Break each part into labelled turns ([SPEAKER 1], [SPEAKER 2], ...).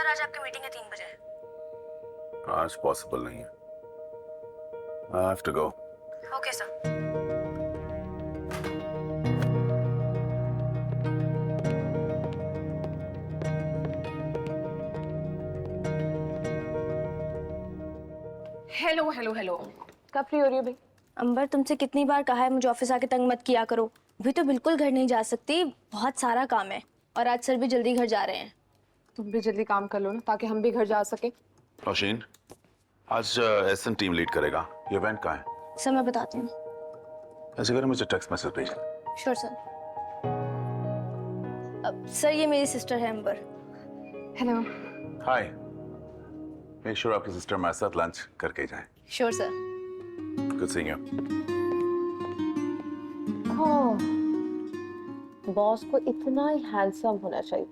[SPEAKER 1] Sir आज आपकी meeting है 3 बजे।
[SPEAKER 2] आज पॉसिबल नहीं है। I have to go.
[SPEAKER 1] Okay sir.
[SPEAKER 3] Hello hello hello, कब फ्री हो रही हो भाई?
[SPEAKER 1] अंबर तुमसे कितनी बार कहा है मुझे ऑफिस आके तंग मत किया करो। अभी तो बिल्कुल घर नहीं जा सकती, बहुत सारा काम है और आज सर भी जल्दी घर जा रहे हैं।
[SPEAKER 3] तुम भी जल्दी काम कर लो ना ताकि हम भी घर जा सके।
[SPEAKER 2] रोशीन, आज एसएन टीम लीड करेगा। ये इवेंट कहाँ है?
[SPEAKER 1] सर मैं बताती हूँ।
[SPEAKER 2] ऐसे करें, मुझे टेक्स्ट मैसेज भेज।
[SPEAKER 1] Sure sir. सर ये मेरी सिस्टर है अंबर।
[SPEAKER 3] हेलो।
[SPEAKER 2] हाय। मेक श्योर आपकी सिस्टर हमारे साथ लंच करके जाए।
[SPEAKER 1] Sure sir.
[SPEAKER 2] Good seeing you.
[SPEAKER 3] Boss को इतना ही हैंडसम होना चाहिए।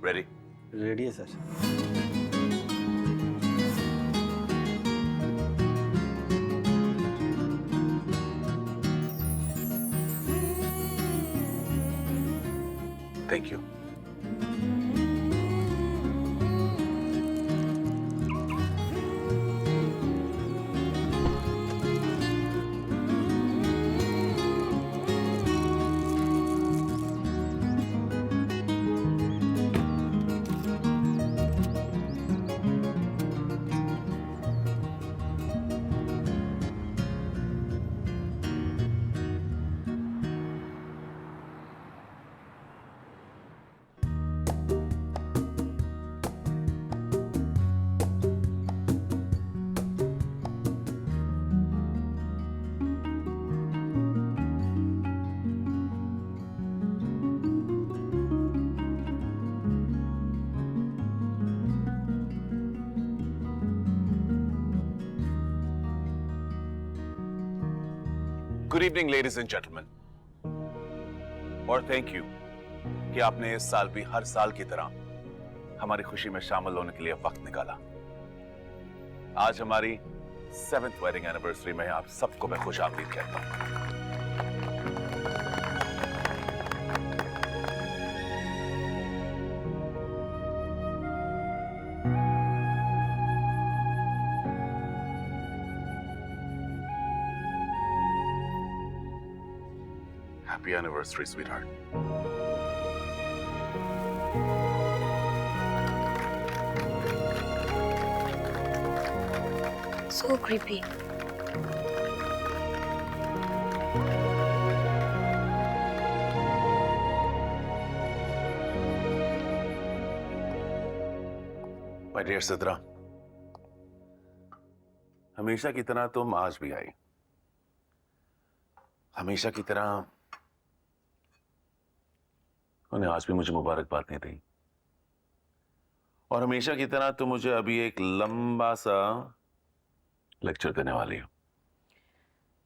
[SPEAKER 2] रेडी?
[SPEAKER 4] रेडी है sir.
[SPEAKER 2] Thank you. Good evening ladies and gentleman, और थैंक यू कि आपने इस साल भी हर साल की तरह हमारी खुशी में शामिल होने के लिए वक्त निकाला। आज हमारी 7th वेडिंग एनिवर्सरी में आप सबको मैं खुश आमदीद कहता हूं। Happy anniversary, sweetheart.
[SPEAKER 1] So creepy.
[SPEAKER 2] My dear Sidra, हमेशा की तरह तुम आज भी आई। हमेशा की तरह उन्हें आज भी मुझे मुबारकबाद नहीं दी, और हमेशा की तरह तुम मुझे अभी एक लंबा सा लेक्चर देने वाली हो।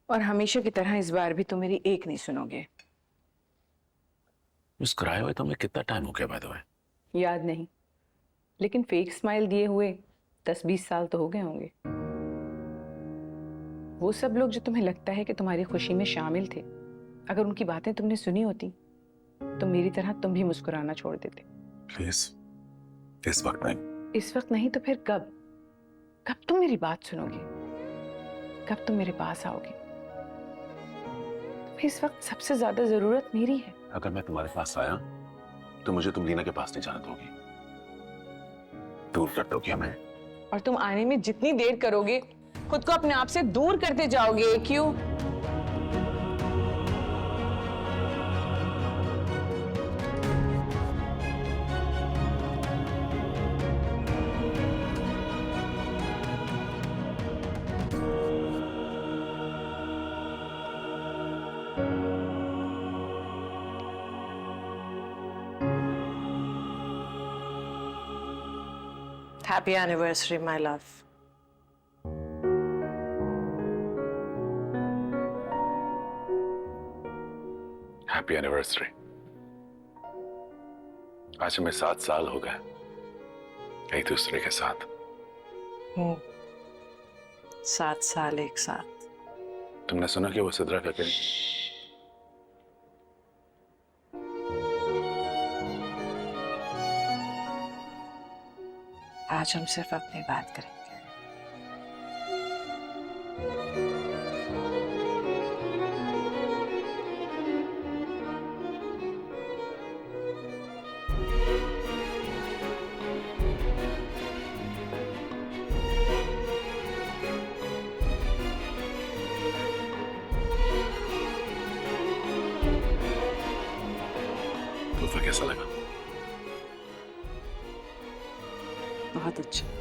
[SPEAKER 3] और हमेशा की तरह इस बार भी तुम मेरी एक नहीं सुनोगे।
[SPEAKER 2] मुस्कुराए हुए तुम्हें कितना टाइम हो गया बाय द वे?
[SPEAKER 3] याद नहीं, लेकिन फेक स्माइल दिए हुए 10-20 साल तो हो गए होंगे। वो सब लोग जो तुम्हें लगता है कि तुम्हारी खुशी में शामिल थे, अगर उनकी बातें तुमने सुनी होती तो मेरी तरह तुम भी मुस्कुराना छोड़ देते।
[SPEAKER 2] प्लीज, इस वक्त नहीं।
[SPEAKER 3] इस वक्त नहीं तो फिर कब? कब तुम मेरी बात सुनोगे? कब तुम मेरे पास आओगे? तुम्हें इस वक्त सबसे ज्यादा जरूरत मेरी है।
[SPEAKER 2] अगर मैं तुम्हारे पास आया तो मुझे तुम लीना के पास नहीं जाने दोगी, दूर कर दोगी हमें।
[SPEAKER 3] और तुम आने में जितनी देर करोगे खुद को अपने आप से दूर करते जाओगे। क्यों?
[SPEAKER 5] Happy anniversary, my love.
[SPEAKER 2] Happy anniversary. आज हमें 7 साल हो गए एक दूसरे के साथ।
[SPEAKER 5] 7 साल एक साथ।
[SPEAKER 2] तुमने सुना कि वो सिद्रा क्या कही?
[SPEAKER 5] आज हम सिर्फ अपनी बात करेंगे।
[SPEAKER 2] तो फिर कैसा लगा?
[SPEAKER 5] बहुत अच्छा।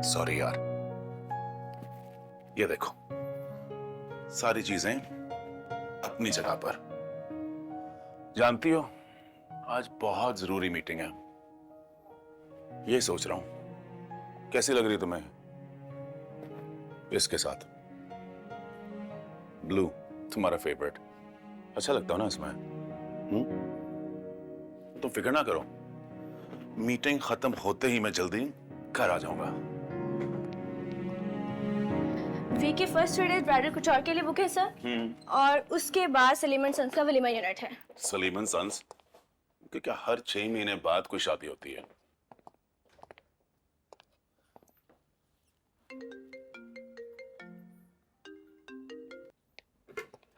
[SPEAKER 2] सॉरी यार, ये देखो सारी चीजें अपनी जगह पर। जानती हो आज बहुत जरूरी मीटिंग है, ये सोच रहा हूं कैसी लग रही तुम्हें इसके साथ? ब्लू तुम्हारा फेवरेट, अच्छा लगता हो ना इसमें? तुम फिक्र ना करो, मीटिंग खत्म होते ही मैं जल्दी घर आ जाऊंगा।
[SPEAKER 1] वी के फर्स्ट डेज ब्राइडल कुछ और के लिए बुक है सर, और उसके बाद सलीम एंड सन्स का वलीमा यूनिट है।
[SPEAKER 2] Salim and sons? कि क्या हर 6 महीने बाद कोई शादी होती है?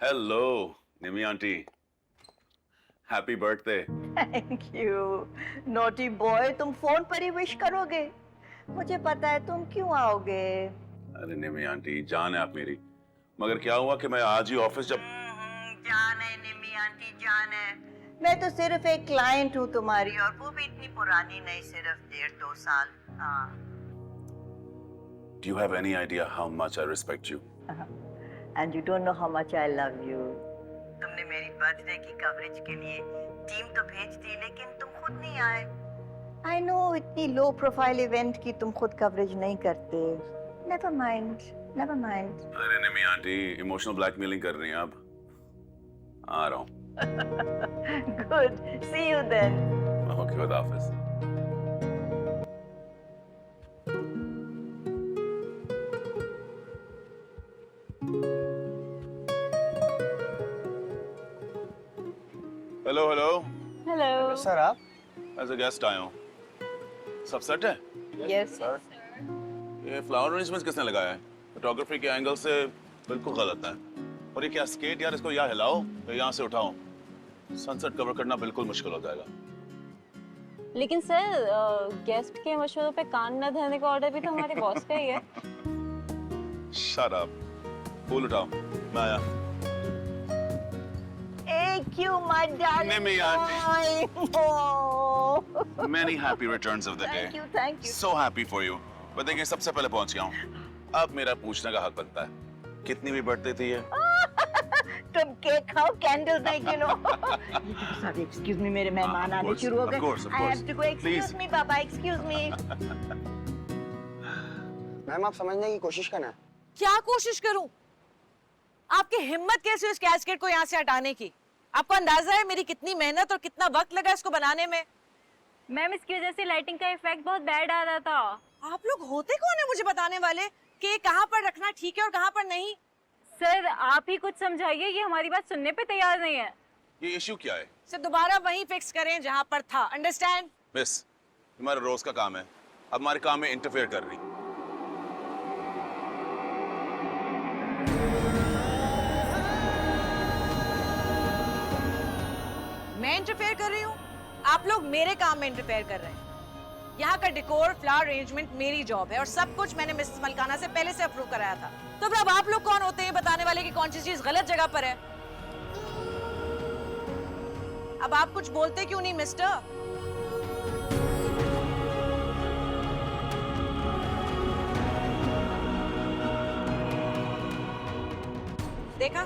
[SPEAKER 2] Hello Nimi aunty, happy birthday.
[SPEAKER 4] Thank you naughty boy, तुम फोन पर ही विश करोगे? मुझे पता है तुम क्यों आओगे।
[SPEAKER 2] अरे निमी आंटी जान है आप मेरी, मगर क्या हुआ कि मैं आज ही ऑफिस जब
[SPEAKER 4] जान है निमी आंटी, जान है। मैं तो सिर्फ एक क्लाइंट हूँ तुम्हारी, और वो भी इतनी पुरानी नहीं, सिर्फ 1.5-2 साल। हाँ।
[SPEAKER 2] Do you have any idea how much I respect you?
[SPEAKER 4] And you don't know how much I love you. तुमने मेरी बर्थडे की कवरेज के लिए टीम तो भेज दी, लेकिन तुम खुद नहीं आए। I know इतनी लो प्रोफाइल इवेंट की तुम खुद कवरेज नहीं करते। Never mind, never mind.
[SPEAKER 2] अरे निमी आंटी इमोशनल ब्लैकमेलिंग कर रही हैं आप। आ रहा हूँ।
[SPEAKER 4] Good. See you then.
[SPEAKER 2] Okay, खुदा हाफिज। हेलो हेलो
[SPEAKER 1] हेलो
[SPEAKER 6] सर, आप
[SPEAKER 2] एज अ गेस्ट आया हूँ। सब सेट है?
[SPEAKER 4] Yes.
[SPEAKER 2] ये फ्लावर अरेंजमेंट किसने लगाया है? फोटोग्राफी के एंगल से बिल्कुल गलत है। और ये क्या स्केट यार, इसको यहाँ हिलाओ या यहाँ से उठाओ, सनसेट कवर करना बिल्कुल मुश्किल हो जाएगा।
[SPEAKER 7] लेकिन सर गेस्ट के मशवरों पे कान न धरने का ऑर्डर भी तो हमारे बॉस का ही है।
[SPEAKER 2] शट अप, फूल उठाओ, मैं आया।
[SPEAKER 4] Thank you, my darling
[SPEAKER 2] Mimi auntie.
[SPEAKER 4] boy. Oh.
[SPEAKER 2] Many happy returns of the day.
[SPEAKER 4] Thank you, thank you.
[SPEAKER 2] So happy for you. but देखिए सबसे पहले पहुंच गया हूँ, अब मेरा पूछने का हक बनता है, कितनी भी बर्थडे थी ये?
[SPEAKER 4] तुम केक खाओ, कैंडल नहीं गिनो। सॉरी, एक्सक्यूज मी, मेरे मेहमान आने शुरू हो गए। I have to go. Excuse me, पापा, excuse me.
[SPEAKER 6] मैम आप समझने की कोशिश करना।
[SPEAKER 8] क्या कोशिश करूं? आपकी हिम्मत कैसे उस कैस्केट को यहाँ से हटाने की? आपको अंदाजा है मेरी कितनी मेहनत और कितना वक्त लगा इसको बनाने में?
[SPEAKER 7] मैम इसकी वजह से लाइटिंग का इफेक्ट बहुत बैड आ रहा था।
[SPEAKER 8] आप लोग होते कौन है मुझे बताने वाले कि कहाँ पर रखना ठीक है और कहाँ पर नहीं?
[SPEAKER 7] सर आप ही कुछ समझाइए, ये हमारी बात सुनने पे तैयार नहीं है।
[SPEAKER 2] ये इश्यू क्या है?
[SPEAKER 8] सिर्फ दोबारा वहीं फिक्स करें जहाँ पर था, अंडरस्टैंड?
[SPEAKER 2] मिस, तुम्हारा रोज का काम है, अब हमारे काम में इंटरफेयर कर रही।
[SPEAKER 8] मैं इंटरफेयर कर रही हूँ? आप लोग मेरे काम में इंटरफेयर कर रहे हैं। यहाँ का डेकोर, फ्लावर अरेंजमेंट मेरी जॉब है और सब कुछ मैंने मिसेस मलकाना से पहले से अप्रूव कराया था, तो फिर अब आप लोग कौन होते हैं बताने वाले कि कौन सी चीज गलत जगह पर है? अब आप कुछ बोलते क्यों नहीं मिस्टर? देखा,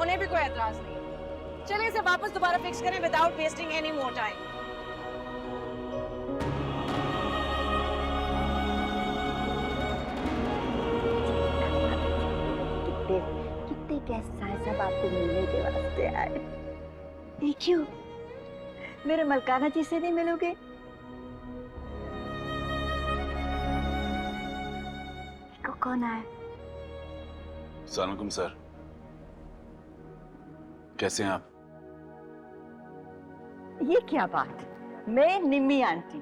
[SPEAKER 8] उन्हें भी कोई एतराज नहीं। चलिए इसे वापस दोबारा फिक्स करें without wasting any more time.
[SPEAKER 4] कितने गेस्ट आए सब आपको मिलने के वास्ते आए। ये क्यों? मेरे मलकाना जी से नहीं मिलोगे? इसको कौन आया?
[SPEAKER 2] सलामुकुम सर, कैसे हैं आप?
[SPEAKER 4] ये क्या बात? मैं निम्मी आंटी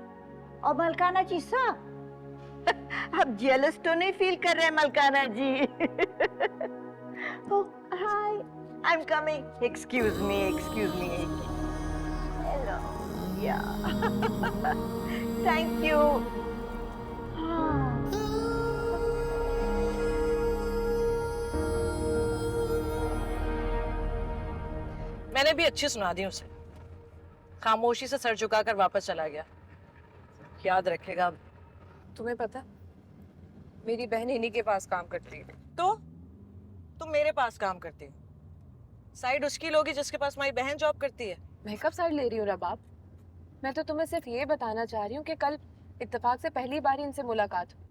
[SPEAKER 4] और मलकाना जी साहब। अब जेलस तो नहीं फील कर रहे मलकाना जी? Oh, hi. I'm coming. Excuse me. Hello. Yeah. Thank you.
[SPEAKER 8] मैंने भी अच्छी सुना दी उसे। खामोशी से सर झुकाकर वापस चला गया। याद रखेगा।
[SPEAKER 9] तुम्हें पता, मेरी बहन इन्हीं के पास काम करती है।
[SPEAKER 8] तो तुम मेरे पास काम करती हो, साइड उसकी लोगी जिसके पास मेरी बहन जॉब करती है।
[SPEAKER 9] मैं कब साइड ले रही हूँ रबाब? मैं तो तुम्हें सिर्फ ये बताना चाह रही हूँ कि कल इत्तेफाक से पहली बार इनसे मुलाकात हुई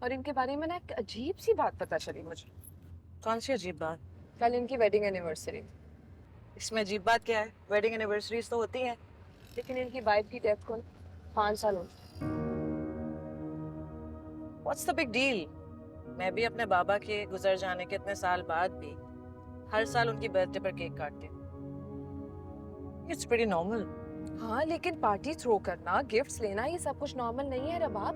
[SPEAKER 9] और इनके बारे में ना एक अजीब सी बात पता चली मुझे।
[SPEAKER 8] कौन सी अजीब बात?
[SPEAKER 9] कल इनकी वेडिंग एनिवर्सरी।
[SPEAKER 8] इसमें अजीब बात क्या है? वेडिंग एनिवर्सरीज तो होती हैं।
[SPEAKER 9] लेकिन इनकी वाइफ की डेथ को 5 साल हो गए।
[SPEAKER 8] What's the big deal? मैं भी अपने बाबा के गुजर जाने के इतने साल बाद भी हर साल उनकी बर्थडे पर केक काटती हूँ। It's pretty normal.
[SPEAKER 9] हाँ, लेकिन पार्टी थ्रो करना, गिफ्ट्स लेना, ये सब कुछ नॉर्मल नहीं है रबाब।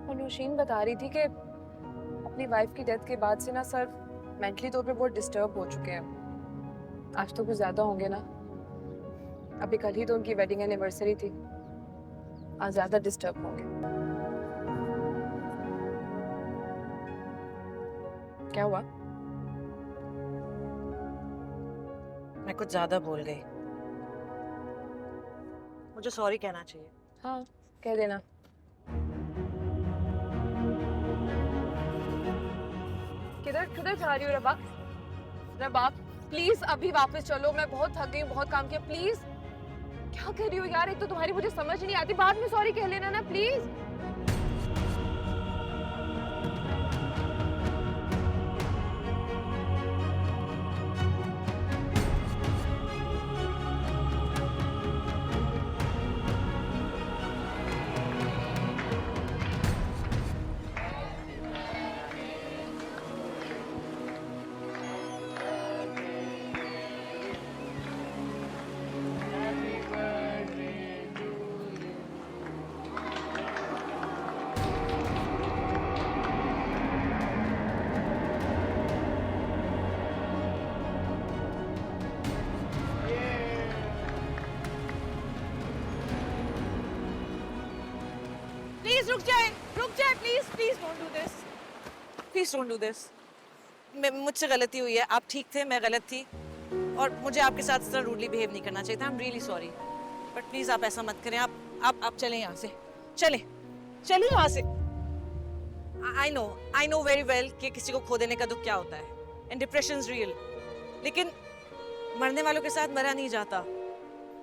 [SPEAKER 9] और नौशीन बता रही थी कि अपनी वाइफ की डेथ के बाद से ना सर मेंटली तौर पे बहुत डिस्टर्ब हो चुके हैं। आज तो कुछ ज्यादा होंगे ना। अभी कल ही तो उनकी वेडिंग एनिवर्सरी थी, आज ज्यादा डिस्टर्ब होंगे। क्या हुआ?
[SPEAKER 8] मैं कुछ ज्यादा बोल गई। मुझे सॉरी कहना चाहिए।
[SPEAKER 9] हाँ, कह देना। किधर किधर जा रही हो रबाब? रबाब प्लीज अभी वापस चलो, मैं बहुत थक गई हूँ, बहुत काम किया। प्लीज क्या कर रही हो यार? एक तो तुम्हारी मुझे समझ नहीं आती, बाद में सॉरी कह लेना ना प्लीज।
[SPEAKER 8] प्लीज रुक जाए please don't do this, please don't do this. मुझसे गलती हुई है, आप ठीक थे, मैं गलत थी और मुझे आपके साथ इस तरह रूडली बिहेव नहीं करना चाहिए था। I am really sorry, but please आप ऐसा मत करें। आप चलें यहाँ से, चलिए यहाँ से। आई नो वेरी वेल कि किसी को खो देने का दुख क्या होता है एंड डिप्रेशन इज रियल, लेकिन मरने वालों के साथ मरा नहीं जाता,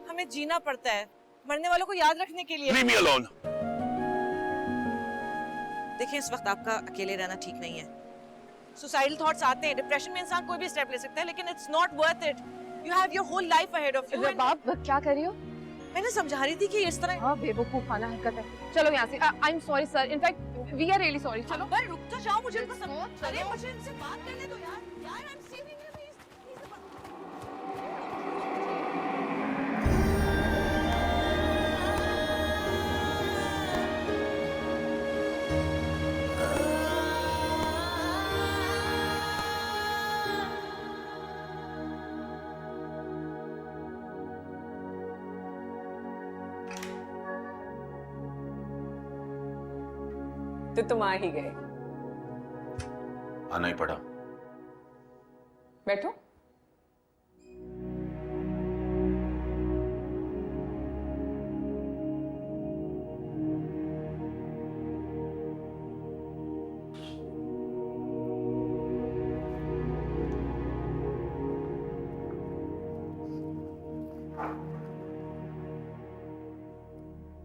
[SPEAKER 8] हमें जीना पड़ता है मरने वालों को याद रखने के लिए।
[SPEAKER 2] Leave me alone.
[SPEAKER 8] देखिए इस वक्त आपका अकेले रहना ठीक नहीं है। सुसाइडल थॉट्स आते हैं, डिप्रेशन में इंसान कोई भी स्टेप ले सकता है, लेकिन it's not worth it. You have your whole life ahead of you.
[SPEAKER 9] Rabab क्या कर रही हो?
[SPEAKER 8] मैंने समझा रही थी कि इस तरह।
[SPEAKER 9] हाँ, बेवकूफाना हरकत है। चलो यहाँ से। I am sorry sir, in fact we are really sorry. चलो
[SPEAKER 8] पर रुक तो जाओ, मुझे इनको अरे मुझे इनसे बात करने दो यार। I am saving you please.
[SPEAKER 3] तो तुम आ ही गए।
[SPEAKER 2] आना ही पड़ा।
[SPEAKER 3] बैठो।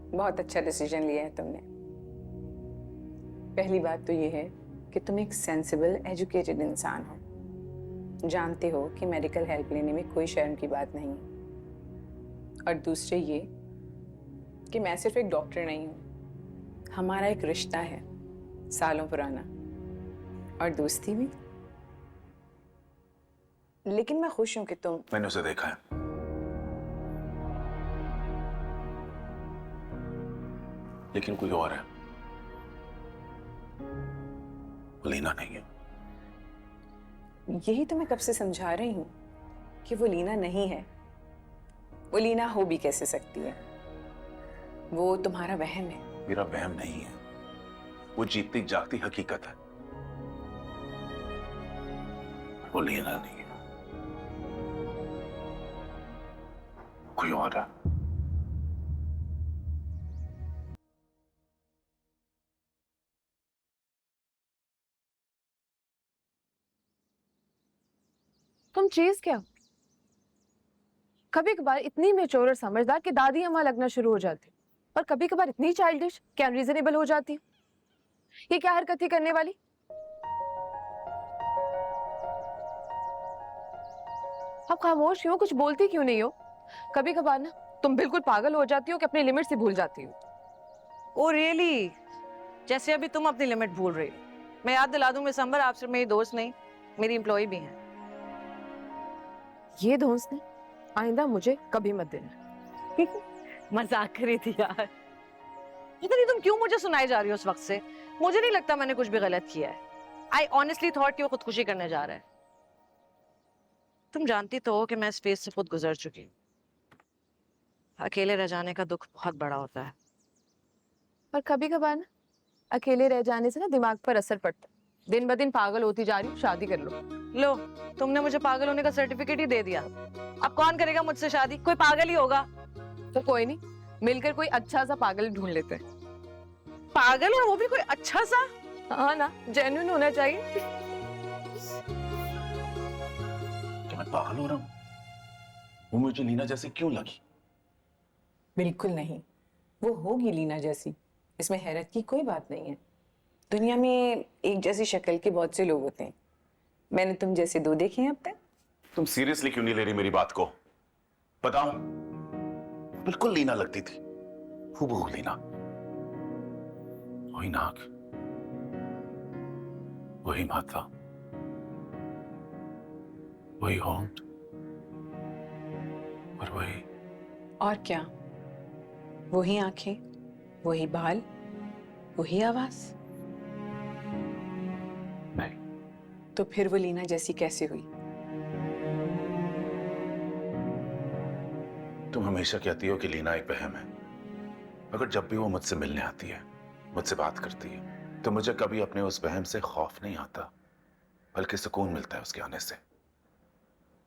[SPEAKER 3] बहुत अच्छा डिसीजन लिया है तुमने। पहली बात तो ये है कि तुम एक सेंसिबल एजुकेटेड इंसान हो, जानते हो कि मेडिकल हेल्प लेने में कोई शर्म की बात नहीं है। और दूसरे ये कि मैं सिर्फ एक डॉक्टर नहीं हूँ, हमारा एक रिश्ता है सालों पुराना, और दोस्ती भी। लेकिन मैं खुश हूँ कि तुम।
[SPEAKER 2] मैंने उसे देखा है। लेकिन कोई और है, वो लीना नहीं है।
[SPEAKER 3] यही तो मैं कब से समझा रही हूँ कि वो लीना नहीं है। वो लीना हो भी कैसे सकती है? वो तुम्हारा वहम है।
[SPEAKER 2] मेरा वहम नहीं है, वो जीतती जागती हकीकत है। वो लीना नहीं है, कोई और है।
[SPEAKER 9] तुम चीज क्या? कभी कभार इतनी मेच्योर और समझदार कि दादी अम्मा लगना शुरू हो जाती, और कभी कभार इतनी चाइल्डिश कि अनरीजनेबल हो जाती। ये क्या हरकत थी करने वाली? आप खामोश क्यों, कुछ बोलती क्यों नहीं हो? कभी कभार ना तुम बिल्कुल पागल हो जाती हो कि अपनी लिमिट से भूल जाती हो।
[SPEAKER 8] Oh really? जैसे अभी तुम अपनी लिमिट भूल रही हो। मैं याद दिला दूं मिस अंबर, आप सिर्फ मेरी दोस्त नहीं, मेरी एम्प्लॉय भी हैं।
[SPEAKER 9] ये दोस्त ने आइंदा मुझे कभी मत देना।
[SPEAKER 8] मजाक कर रही थी यार। पता नहीं तुम क्यों मुझे सुनाई जा रही हो उस वक्त से। मुझे नहीं लगता मैंने कुछ भी गलत किया है। आई ऑनेस्टली थॉट कि वो खुदकुशी करने जा रहा है। तुम जानती तो हो कि मैं इस फेज से खुद गुजर चुकी हूँ। अकेले रह जाने का दुख बहुत बड़ा होता है।
[SPEAKER 9] और कभी कभार ना अकेले रह जाने से ना दिमाग पर असर पड़ता है। दिन ब दिन पागल होती जा रही हूँ, शादी कर लो।
[SPEAKER 8] लो, तुमने मुझे पागल होने का सर्टिफिकेट ही दे दिया। अब कौन करेगा मुझसे शादी? कोई पागल ही होगा।
[SPEAKER 9] तो कोई नहीं, मिलकर कोई अच्छा सा पागल ढूंढ लेते हैं।
[SPEAKER 8] पागल, और वो भी कोई अच्छा सा?
[SPEAKER 9] हाँ ना, जेन्युइन होना चाहिए।
[SPEAKER 2] क्या मैं पागल हो रहा हूँ? वो मुझे लीना जैसी क्यों लगी?
[SPEAKER 3] बिल्कुल नहीं, वो होगी लीना जैसी, इसमें हैरत की कोई बात नहीं है। दुनिया में एक जैसी शक्ल के बहुत से लोग होते हैं। मैंने तुम जैसे दो देखे हैं अब तक।
[SPEAKER 2] तुम सीरियसली क्यों नहीं ले रही मेरी बात को? बताओ। बिल्कुल लीना लगती थी, हूबहू लीना। वही नाक, वही माथा, वही होंठ, और वही।
[SPEAKER 3] और क्या? वही आंखें, वही बाल, वही आवाज।
[SPEAKER 2] नहीं।
[SPEAKER 3] तो फिर वो लीना जैसी कैसे हुई?
[SPEAKER 2] तुम हमेशा कहती हो कि लीना एक वहम है, मगर जब भी वो मुझसे मिलने आती है, मुझसे बात करती है, तो मुझे कभी अपने उस वहम से खौफ नहीं आता, बल्कि सुकून मिलता है उसके आने से।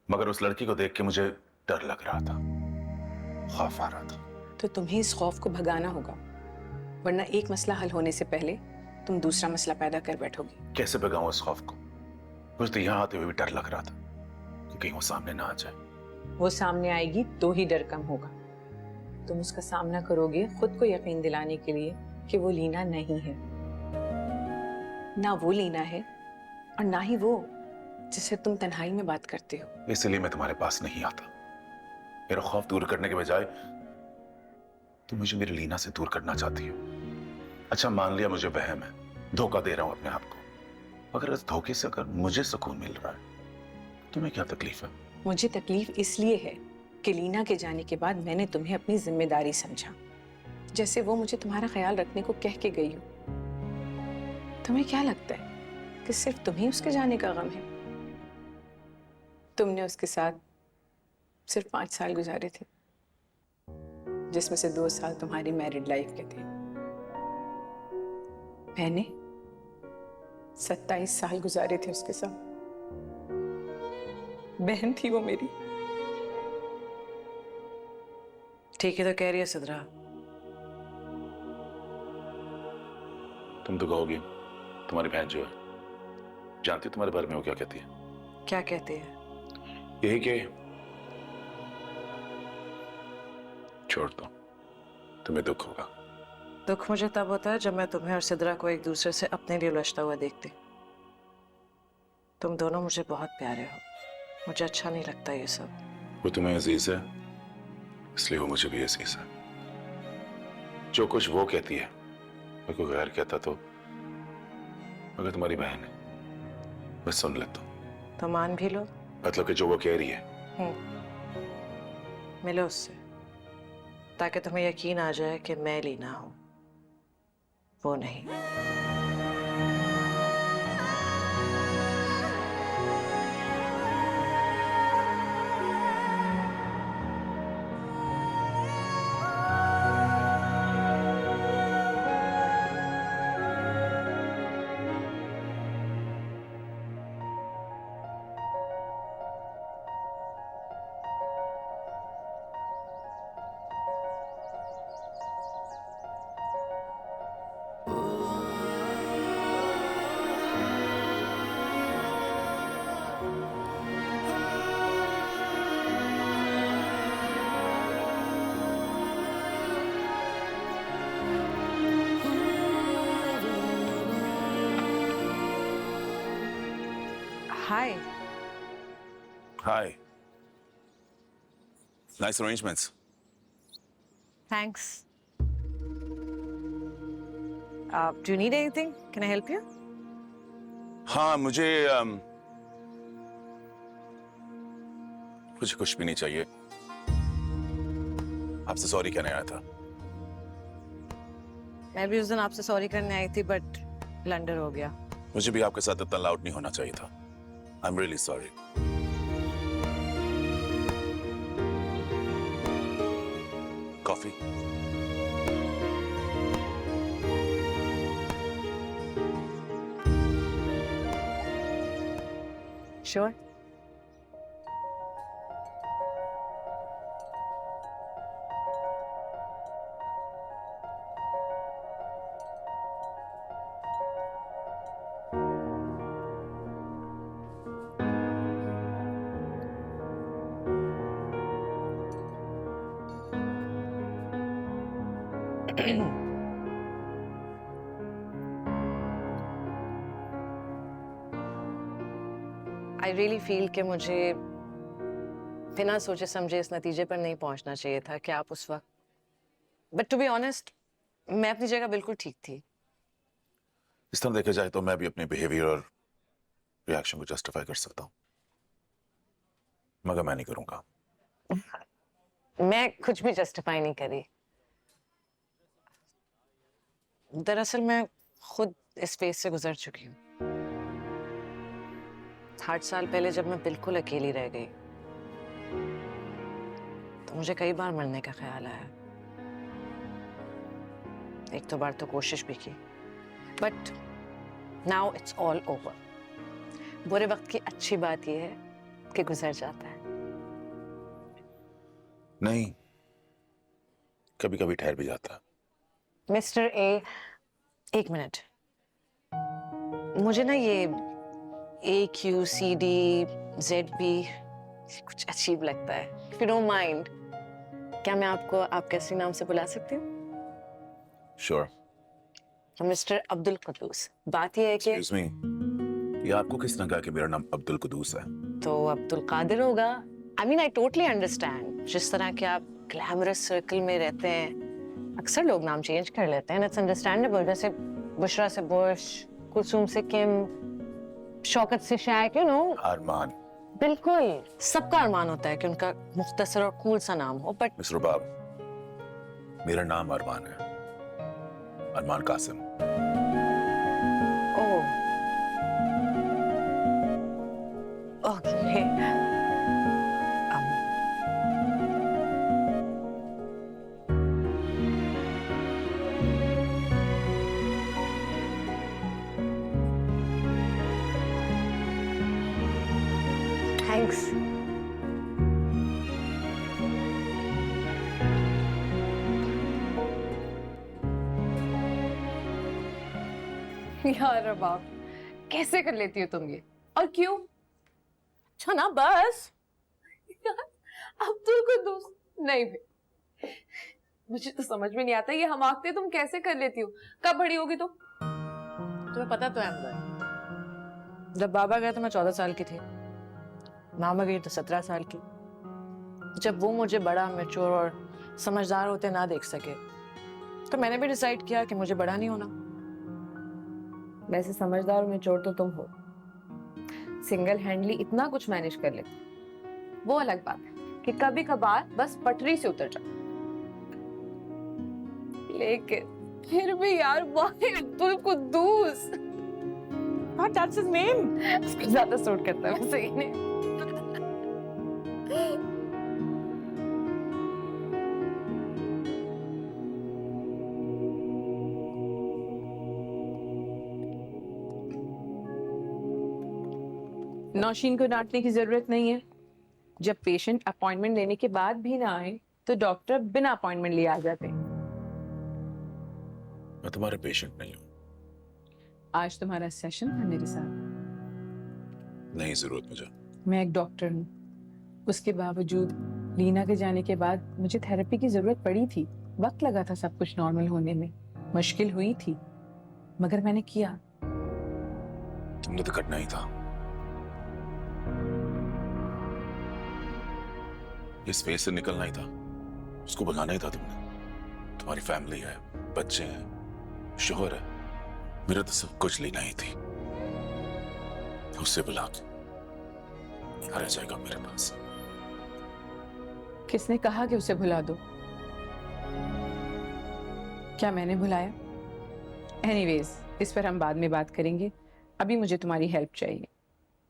[SPEAKER 2] मगर उस लड़की को देख के मुझे डर लग रहा था, खौफ आ रहा था।
[SPEAKER 3] तो तुम्हें इस खौफ को भगाना होगा, वरना एक मसला हल होने से पहले तुम दूसरा मसला पैदा कर बैठोगी।
[SPEAKER 2] कैसे भगाऊं उस खौफ को? मुझे तो यहाँ आते हुए भी डर लग रहा था कि कहीं वो सामने ना आ जाए।
[SPEAKER 3] वो सामने आएगी तो ही डर कम होगा। तुम उसका सामना करोगे खुद को यकीन दिलाने के लिए कि वो लीना नहीं है। ना वो लीना है और ना ही वो जिससे तुम तन्हाई में बात करते हो।
[SPEAKER 2] इसलिए मैं तुम्हारे पास नहीं आता। मेरा खौफ दूर करने के बजाय तुम मुझे मेरी लीना से दूर करना चाहती हो। अच्छा, मान लिया मुझे वहम है, धोखा दे रहा हूं अपने आप को, मगर इस धोखे से अगर मुझे सुकून मिल रहा है, तुम्हें क्या तकलीफ है?
[SPEAKER 3] मुझे तकलीफ इसलिए है कि लीना के जाने के बाद मैंने तुम्हें अपनी जिम्मेदारी समझा, जैसे वो मुझे तुम्हारा ख्याल रखने को कह के गई हो। तुम्हें क्या लगता है कि सिर्फ तुम्हें उसके जाने का गम है? तुमने उसके साथ सिर्फ 5 साल गुजारे थे, जिसमें से 2 साल तुम्हारी मैरिड लाइफ के थे। मैंने 27 साल गुजारे थे उसके साथ। बहन थी वो मेरी।
[SPEAKER 5] ठीक है तो कह रही है सिद्रा।
[SPEAKER 2] तुम तो कहोगी तुम्हारी बहन जो है, जानती हो तुम्हारे बारे में वो क्या कहती है?
[SPEAKER 5] क्या कहती है?
[SPEAKER 2] यही कि छोड़ दो, तुम्हें दुख होगा।
[SPEAKER 5] दुख मुझे तब होता है जब मैं तुम्हें और सिद्रा को एक दूसरे से अपने लिए उलझता हुआ देखती। तुम दोनों मुझे बहुत प्यारे हो, मुझे अच्छा नहीं लगता ये सब।
[SPEAKER 2] वो तुम्हें अजीज है इसलिए वो मुझे भी अजीज है। जो कुछ वो कहती है मैं कोई गैर कहता तो, मगर तुम्हारी बहन है, बस सुन लेता हूँ।
[SPEAKER 5] तो मान भी लो।
[SPEAKER 2] मतलब कि जो वो कह रही है।
[SPEAKER 5] मिलो उससे ताकि तुम्हें यकीन आ जाए कि मैं लीना हूं, वो नहीं। Hi.
[SPEAKER 2] Hi. Nice arrangements.
[SPEAKER 5] Thanks. Do you need anything? Can I help you?
[SPEAKER 2] हाँ मुझे कुछ भी नहीं चाहिए। आपसे सॉरी कहने आया था।
[SPEAKER 5] मैं भी उस दिन आपसे सॉरी करने आई थी बट ब्लंडर हो गया।
[SPEAKER 2] मुझे भी आपके साथ इतना लाउड नहीं होना चाहिए था। I am really sorry. Coffee?
[SPEAKER 5] Sure. I really feel कि मुझे बिना सोचे समझे इस नतीजे पर नहीं पहुंचना चाहिए था कि आप उस वक्त, बट टू बी ऑनेस्ट मैं अपनी जगह बिल्कुल ठीक थी।
[SPEAKER 2] इस तरह देखा जाए तो मैं भी अपने बिहेवियर और रिएक्शन को जस्टिफाई कर सकता हूँ, मगर मैं नहीं करूंगा।
[SPEAKER 5] मैं कुछ भी जस्टिफाई नहीं करी। दरअसल मैं खुद इस फेज से गुजर चुकी हूँ। 8 साल पहले जब मैं बिल्कुल अकेली रह गई तो मुझे कई बार मरने का ख्याल आया। एक दो बार तो कोशिश भी की, but now it's all over. बुरे वक्त की अच्छी बात यह है कि गुजर जाता है।
[SPEAKER 2] नहीं, कभी कभी ठहर भी जाता है।
[SPEAKER 5] मिस्टर ए, एक मिनट। मुझे ना ये AQCD ZB कुछ अजीब लगता है। If you don't mind, क्या मैं आपको आपके असली नाम से बुला सकती हूँ?
[SPEAKER 2] Sure.
[SPEAKER 5] मिस्टर अब्दुल कुद्दूस। बात यह है कि
[SPEAKER 2] Excuse me, ये आपको किसने कहा कि मेरा नाम अब्दुल कुद्दूस है?
[SPEAKER 5] तो अब्दुल कादिर होगा। I mean, I totally understand. जिस तरह के आप ग्लैमरस सर्कल में रहते हैं, अक्सर लोग नाम चेंज कर लेते हैं। It's understandable. जैसे बुशरा से बुश, कुलसूम से किम, शौकत से शायक, you know.
[SPEAKER 2] अरमान।
[SPEAKER 5] बिल्कुल, सबका अरमान होता है कि उनका मुख्तसर और कूल सा नाम हो, बट
[SPEAKER 2] मिस रुबाब, मेरा नाम अरमान है, अरमान कासिम।
[SPEAKER 5] ओह, ओके। थैंक्स।
[SPEAKER 9] यार रबाब, कैसे कर लेती हो तुम ये? और क्यों? छना बस यार, अब्दुल को दोस्त नहीं भाई, मुझे तो समझ में नहीं आता ये हमाकते तुम कैसे कर लेती हो। कब बड़ी होगी तुम?
[SPEAKER 5] तुम्हें पता तो है अम्बर, जब बाबा गए तो मैं 14 साल की थी, मामा गई तो 17 साल की। जब वो मुझे बड़ा, मैच्योर और समझदार होते ना देख सके, तो मैंने भी डिसाइड किया कि मुझे बड़ा नहीं होना।
[SPEAKER 9] वैसे समझदार और मैच्योर तो तुम हो, सिंगल हैंडली इतना कुछ मैनेज कर लेते, वो अलग बात है कि कभी कभार बस पटरी से उतर जाओ। लेकिन फिर भी यार, वाह Abdul Quddus,
[SPEAKER 5] What, that's his name?
[SPEAKER 9] उसको ज्यादा सूट करता है वैसे ही नहीं।
[SPEAKER 3] नौशीन को डांटने की जरूरत नहीं है। जब पेशेंट अपॉइंटमेंट लेने के बाद भी ना आए तो डॉक्टर बिना अपॉइंटमेंट लिए आ जाते हैं।
[SPEAKER 2] मैं तुम्हारे पेशेंट नहीं हूँ।
[SPEAKER 3] आज तुम्हारा सेशन है मेरे साथ।
[SPEAKER 2] नहीं जरूरत मुझे।
[SPEAKER 3] मैं एक डॉक्टर हूँ, उसके बावजूद लीना के जाने के बाद मुझे थेरेपी की जरूरत पड़ी थी। वक्त लगा था सब कुछ नॉर्मल होने में, मुश्किल हुई थी, मगर मैंने किया।
[SPEAKER 2] तुमने तो करना ही था। इस फेज से निकलना ही था, उसको बुलाना ही था तुमने। तुम्हारी फैमिली है, बच्चे हैं, शोहर है, मेरा तो सब कुछ लेना ही थी। उससे बुला के आ जाएगा मेरे पास।
[SPEAKER 3] किसने कहा कि उसे भुला दो? क्या मैंने बुलाया? एनीवेज, इस पर हम बाद में बात करेंगे। अभी मुझे तुम्हारी हेल्प चाहिए।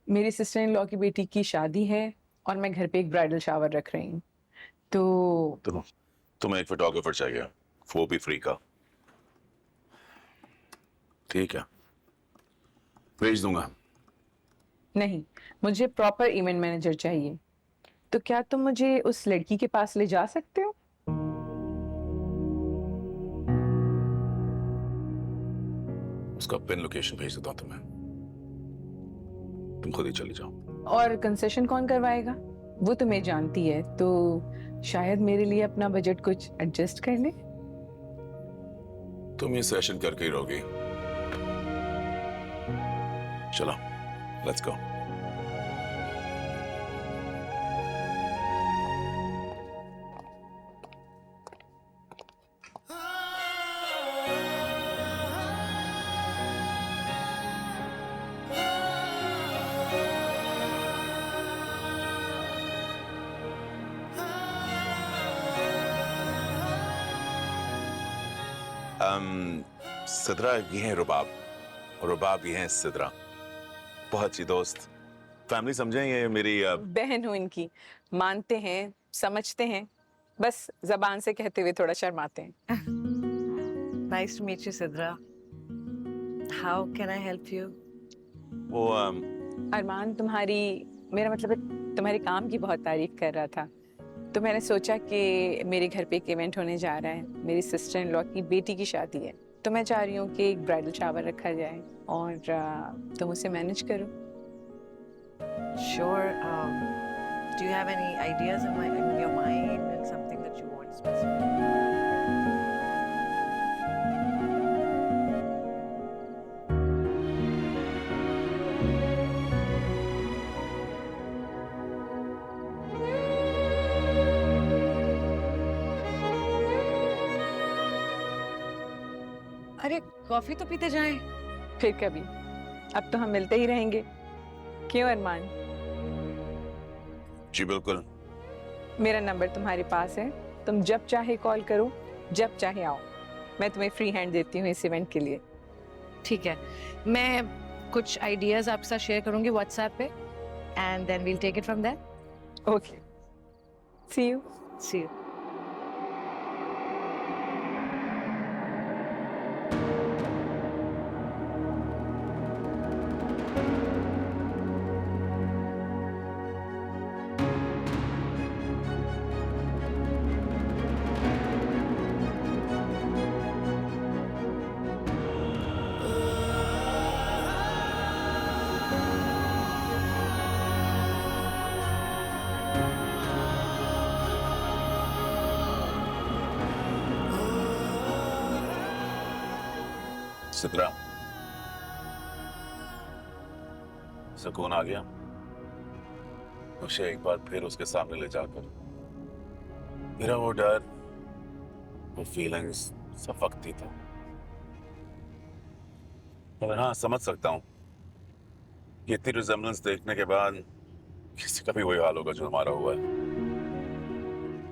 [SPEAKER 3] मेरी सिस्टर इन लॉ की बेटी की शादी है और मैं घर पे एक ब्राइडल शावर रख रही हूँ, तो
[SPEAKER 2] तुम्हें एक फोटोग्राफर चाहिए, वो भी फ्री का। ठीक है, भेज दूंगा।
[SPEAKER 3] नहीं, मुझे प्रॉपर इवेंट मैनेजर चाहिए। तो क्या तुम मुझे उस लड़की के पास ले जा सकते हो?
[SPEAKER 2] उसका पिन लोकेशन भेज देता हूं तुम्हें, तुम खुद ही चली जाओ।
[SPEAKER 3] और कंसेशन कौन करवाएगा? वो तुम्हें जानती है, तो शायद मेरे लिए अपना बजट कुछ एडजस्ट कर ले।
[SPEAKER 2] तुम ये सेशन करके ही रहोगी। चलो, लेट्स गो। सिद्रा ये है रुबाब, और रुबाब ये है सिद्रा। बहुत अच्छी दोस्त, फैमिली समझे। ये मेरी
[SPEAKER 3] बहन हूँ इनकी, मानते हैं, समझते हैं, बस जबान से कहते हुए थोड़ा शर्माते हैं।
[SPEAKER 5] Nice to meet you, Sidra. How can I help you?
[SPEAKER 2] वो
[SPEAKER 3] अरमान मेरा मतलब है, तुम्हारे काम की बहुत तारीफ कर रहा था, तो मैंने सोचा कि मेरे घर पे एक इवेंट होने जा रहा है। मेरी सिस्टर इन लॉ की बेटी की शादी है, तो मैं चाह रही हूँ कि एक ब्राइडल शावर रखा जाए और तुम उसे मैनेज करो।
[SPEAKER 5] Sure. Do you have any ideas in your mind and something that you want specifically? अरे कॉफी तो पीते जाएं।
[SPEAKER 3] फिर कभी, अब तो हम मिलते ही रहेंगे, क्यों अरमान?
[SPEAKER 2] जी बिल्कुल।
[SPEAKER 3] मेरा नंबर तुम्हारे पास है, तुम जब चाहे कॉल करो, जब चाहे आओ। मैं तुम्हें फ्री हैंड देती हूँ इस इवेंट के लिए।
[SPEAKER 5] ठीक है, मैं कुछ आइडियाज आपके साथ शेयर करूंगी व्हाट्सएप पे, and then we'll take it from there.
[SPEAKER 3] Okay, see you.
[SPEAKER 5] See you.
[SPEAKER 2] Sidra, सुकून आ गया? उसे एक बार फिर उसके सामने ले जाकर मेरा वो डर, वो फीलिंग्स सब वक्ती था। और हाँ, समझ सकता हूँ कि इतनी रिजेम्बलेंस देखने के बाद किसी का भी वही हाल होगा जो हमारा हुआ है।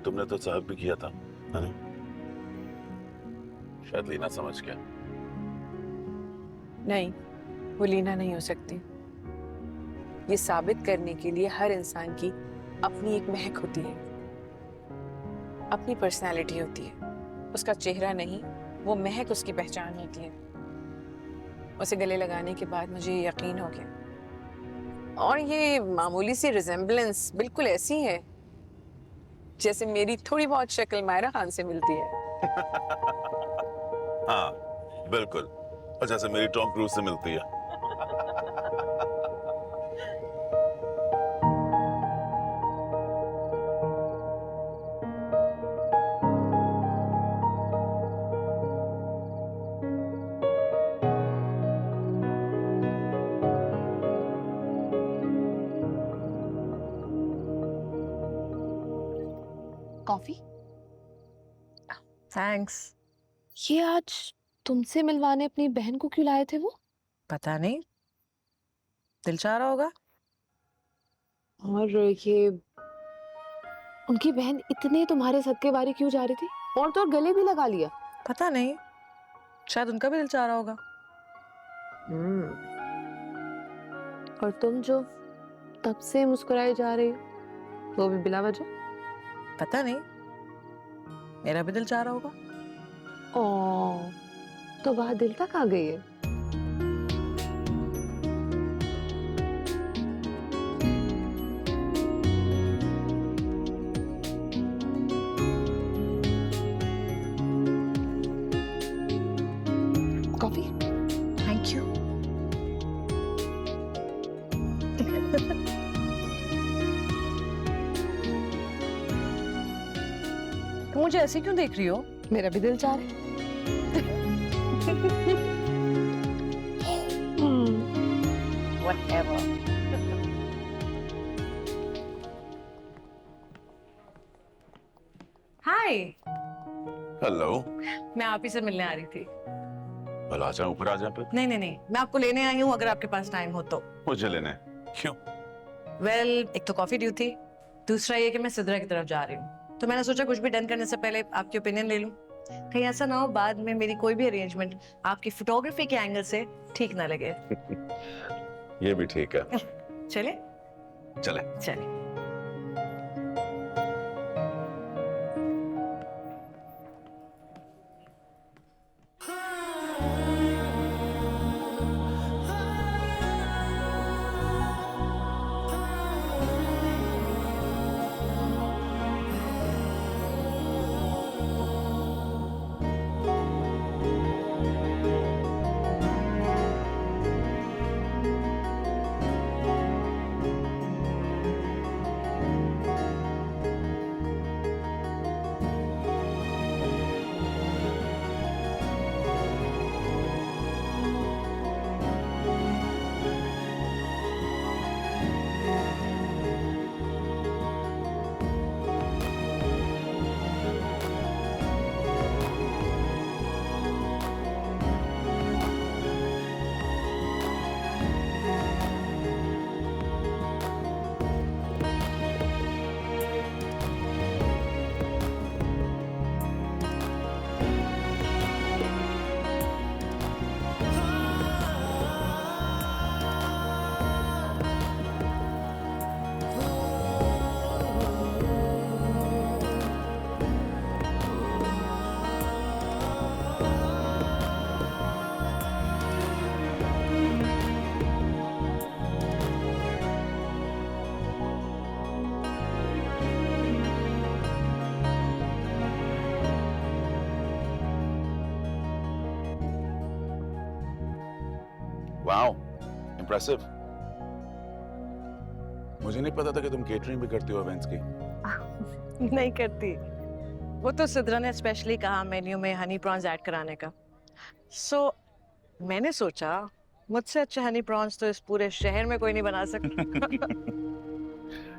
[SPEAKER 2] तुमने तो साहब भी किया था, है ना? शायद लीना समझ गया।
[SPEAKER 3] नहीं, वो लीना नहीं हो सकती। ये साबित करने के लिए हर इंसान की अपनी एक महक होती है, अपनी पर्सनालिटी होती है। उसका चेहरा नहीं, वो महक उसकी पहचान होती है। उसे गले लगाने के बाद मुझे ये यकीन हो गया। और ये मामूली सी रिजेम्बलेंस बिल्कुल ऐसी है जैसे मेरी थोड़ी बहुत शक्ल मायरा खान से मिलती है।
[SPEAKER 2] हाँ, बिल्कुल। और जैसे मेरी टॉम क्रूज से मिलती है।
[SPEAKER 9] कॉफी?
[SPEAKER 5] थैंक्स।
[SPEAKER 9] ये आज तुमसे मिलवाने अपनी बहन को क्यों लाए थे वो?
[SPEAKER 5] पता नहीं, दिल चाह रहा होगा।
[SPEAKER 9] और ये उनकी बहन इतने तुम्हारे सदके बारी क्यों जा रही थी? और तो और गले भी लगा लिया।
[SPEAKER 5] पता नहीं, शायद उनका भी दिल चाह रहा होगा।
[SPEAKER 9] और तुम जो तब से मुस्कुराई जा रही हो, वो भी बिला वजह।
[SPEAKER 5] पता नहीं, मेरा भी दिल चाह रहा होगा।
[SPEAKER 9] ओ, तो बात दिल तक आ गई है। कॉफी?
[SPEAKER 5] Thank you. तुम मुझे ऐसे क्यों देख रही हो?
[SPEAKER 9] मेरा भी दिल चाह रहा है।
[SPEAKER 4] Whatever.
[SPEAKER 5] हाय,
[SPEAKER 2] हेलो।
[SPEAKER 5] मैं आप ही से मिलने आ रही थी।
[SPEAKER 2] भला आ जाए, ऊपर आ जाए। फिर
[SPEAKER 5] नहीं नहीं नहीं, मैं आपको लेने आई हूँ, अगर आपके पास टाइम हो तो।
[SPEAKER 2] मुझे लेने क्यों?
[SPEAKER 5] वेल, एक तो कॉफी ड्यू थी, दूसरा ये कि मैं सिद्रा की तरफ जा रही हूँ, तो मैंने सोचा कुछ भी डन करने से पहले आपकी ओपिनियन ले लूँ। कहीं ऐसा ना हो बाद में मेरी कोई भी अरेंजमेंट आपकी फोटोग्राफी के एंगल से ठीक ना लगे।
[SPEAKER 2] ये भी ठीक है।
[SPEAKER 5] चले
[SPEAKER 2] चले।
[SPEAKER 5] चले।
[SPEAKER 2] Wow, impressive. मुझे नहीं पता था कि तुम केटरिंग भी करती हो इवेंट्स की।
[SPEAKER 5] नहीं करती, वो तो सिद्रा ने स्पेशली कहा मेन्यू में हनी प्रॉन्स ऐड कराने का। सो मैंने सोचा मुझसे अच्छे हनी प्रॉन्स तो इस पूरे शहर में कोई नहीं बना सकता।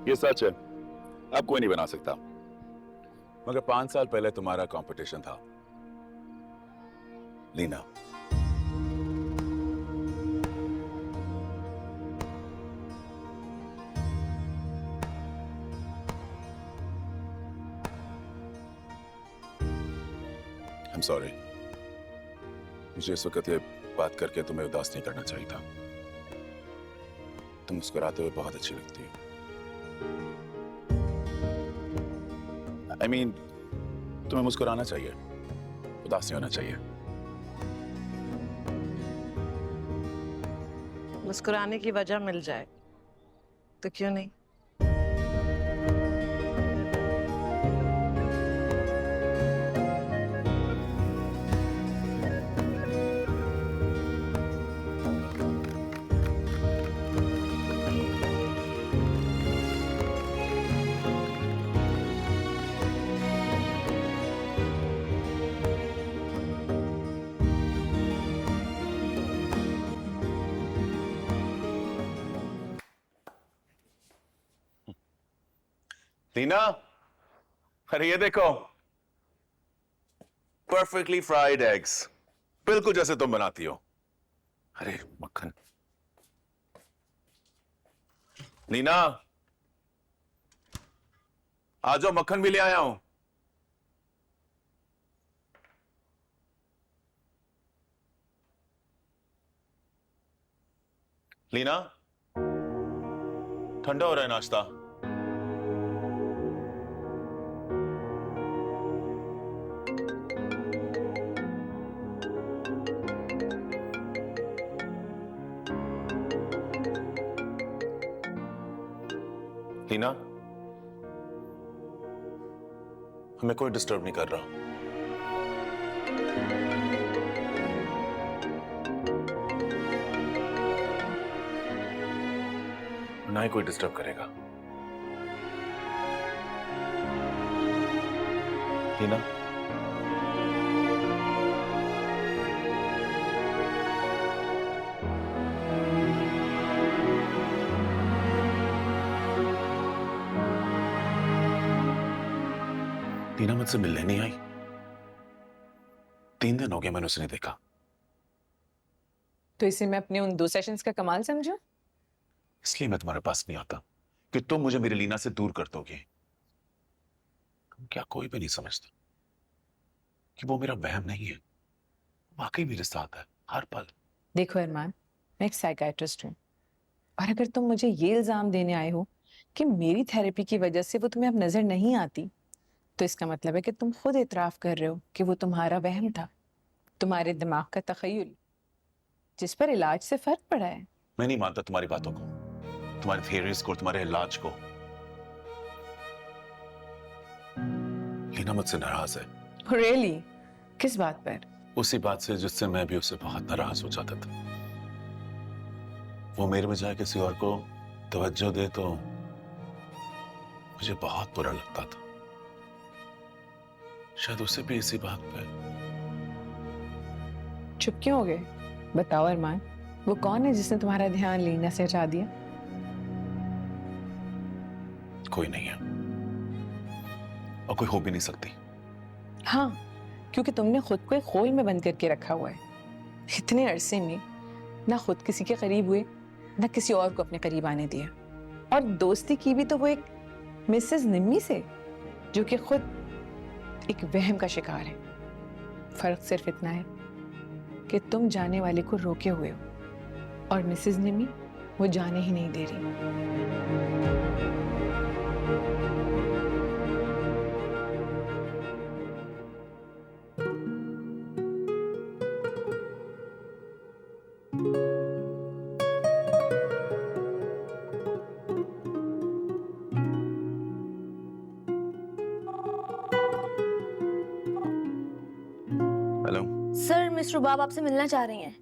[SPEAKER 2] ये सच है, अब कोई नहीं बना सकता। मगर 5 साल पहले तुम्हारा कंपटीशन था, लीना। I'm sorry. मुझे इस वक्त ये बात करके तुम्हें उदास नहीं करना चाहिए था। तुम मुस्कुराते हुए बहुत अच्छी लगती हो। I mean, तुम्हें मुस्कुराना चाहिए, उदास नहीं होना चाहिए।
[SPEAKER 5] मुस्कुराने की वजह मिल जाए तो क्यों नहीं।
[SPEAKER 2] लीना, अरे ये देखो, परफेक्टली फ्राइड एग्स, बिल्कुल जैसे तुम बनाती हो। अरे मक्खन। लीना, आ जाओ, मक्खन भी ले आया हूं। लीना, ठंडा हो रहा है नाश्ता। लीना, हमें कोई डिस्टर्ब नहीं कर रहा। ना ही कोई डिस्टर्ब करेगा। लीना, लीना मुझसे मिलने नहीं आई। 3 दिन हो गए मैंने उसे नहीं देखा।
[SPEAKER 3] तो इसे मैं अपने उन 2 सेशंस का कमाल समझूं?
[SPEAKER 2] इसलिए मैं तुम्हारे पास नहीं आता कि तुम मुझे मेरी लीना से दूर कर दोगे। तुम क्या कोई भी नहीं समझता कि वो मेरा वहम नहीं है, वाकई मेरे साथ है हर पल।
[SPEAKER 3] देखो अरमान, मैं एक साइकाइट्रिस्ट हूँ, और अगर तुम मुझे ये इल्जाम देने आए हो कि मेरी थेरेपी की वजह से वो तुम्हें अब नजर नहीं आती, तो इसका मतलब है कि तुम खुद इतराफ कर रहे हो कि वो तुम्हारा वहम था, तुम्हारे दिमाग का तखय्युल, जिस पर इलाज से फर्क पड़ा है।
[SPEAKER 2] मैं नहीं मानता तुम्हारी बातों को, तुम्हारी थियरीज को, तुम्हारे इलाज को। लीना मुझसे नाराज है।
[SPEAKER 3] रियली? किस बात पर?
[SPEAKER 2] उसी बात से जिससे मैं भी उससे बहुत नाराज हो जाता था। वो मेरे बजाय किसी और को तवज्जो दे तो मुझे बहुत बुरा लगता था। शायद उसे भी इसी बात पे।
[SPEAKER 3] चुप क्यों हो गए? बताओ अरमान, वो कौन है जिसने तुम्हारा ध्यान लीना से हटा दिया?
[SPEAKER 2] कोई नहीं है, और कोई हो भी नहीं सकती।
[SPEAKER 3] हाँ, क्योंकि तुमने खुद को एक खोल में बंद करके रखा हुआ है। इतने अरसे में ना खुद किसी के करीब हुए, ना किसी और को अपने करीब आने दिया, और दोस्ती की भी तो वो एक मिसेस निम्मी से, जो कि खुद एक वहम का शिकार है। फर्क सिर्फ इतना है कि तुम जाने वाले को रोके हुए हो, और मिसेस निम्मी वो जाने ही नहीं दे रही।
[SPEAKER 2] हेलो।
[SPEAKER 1] सर, मिस रुबाब आपसे मिलना चाह रही हैं।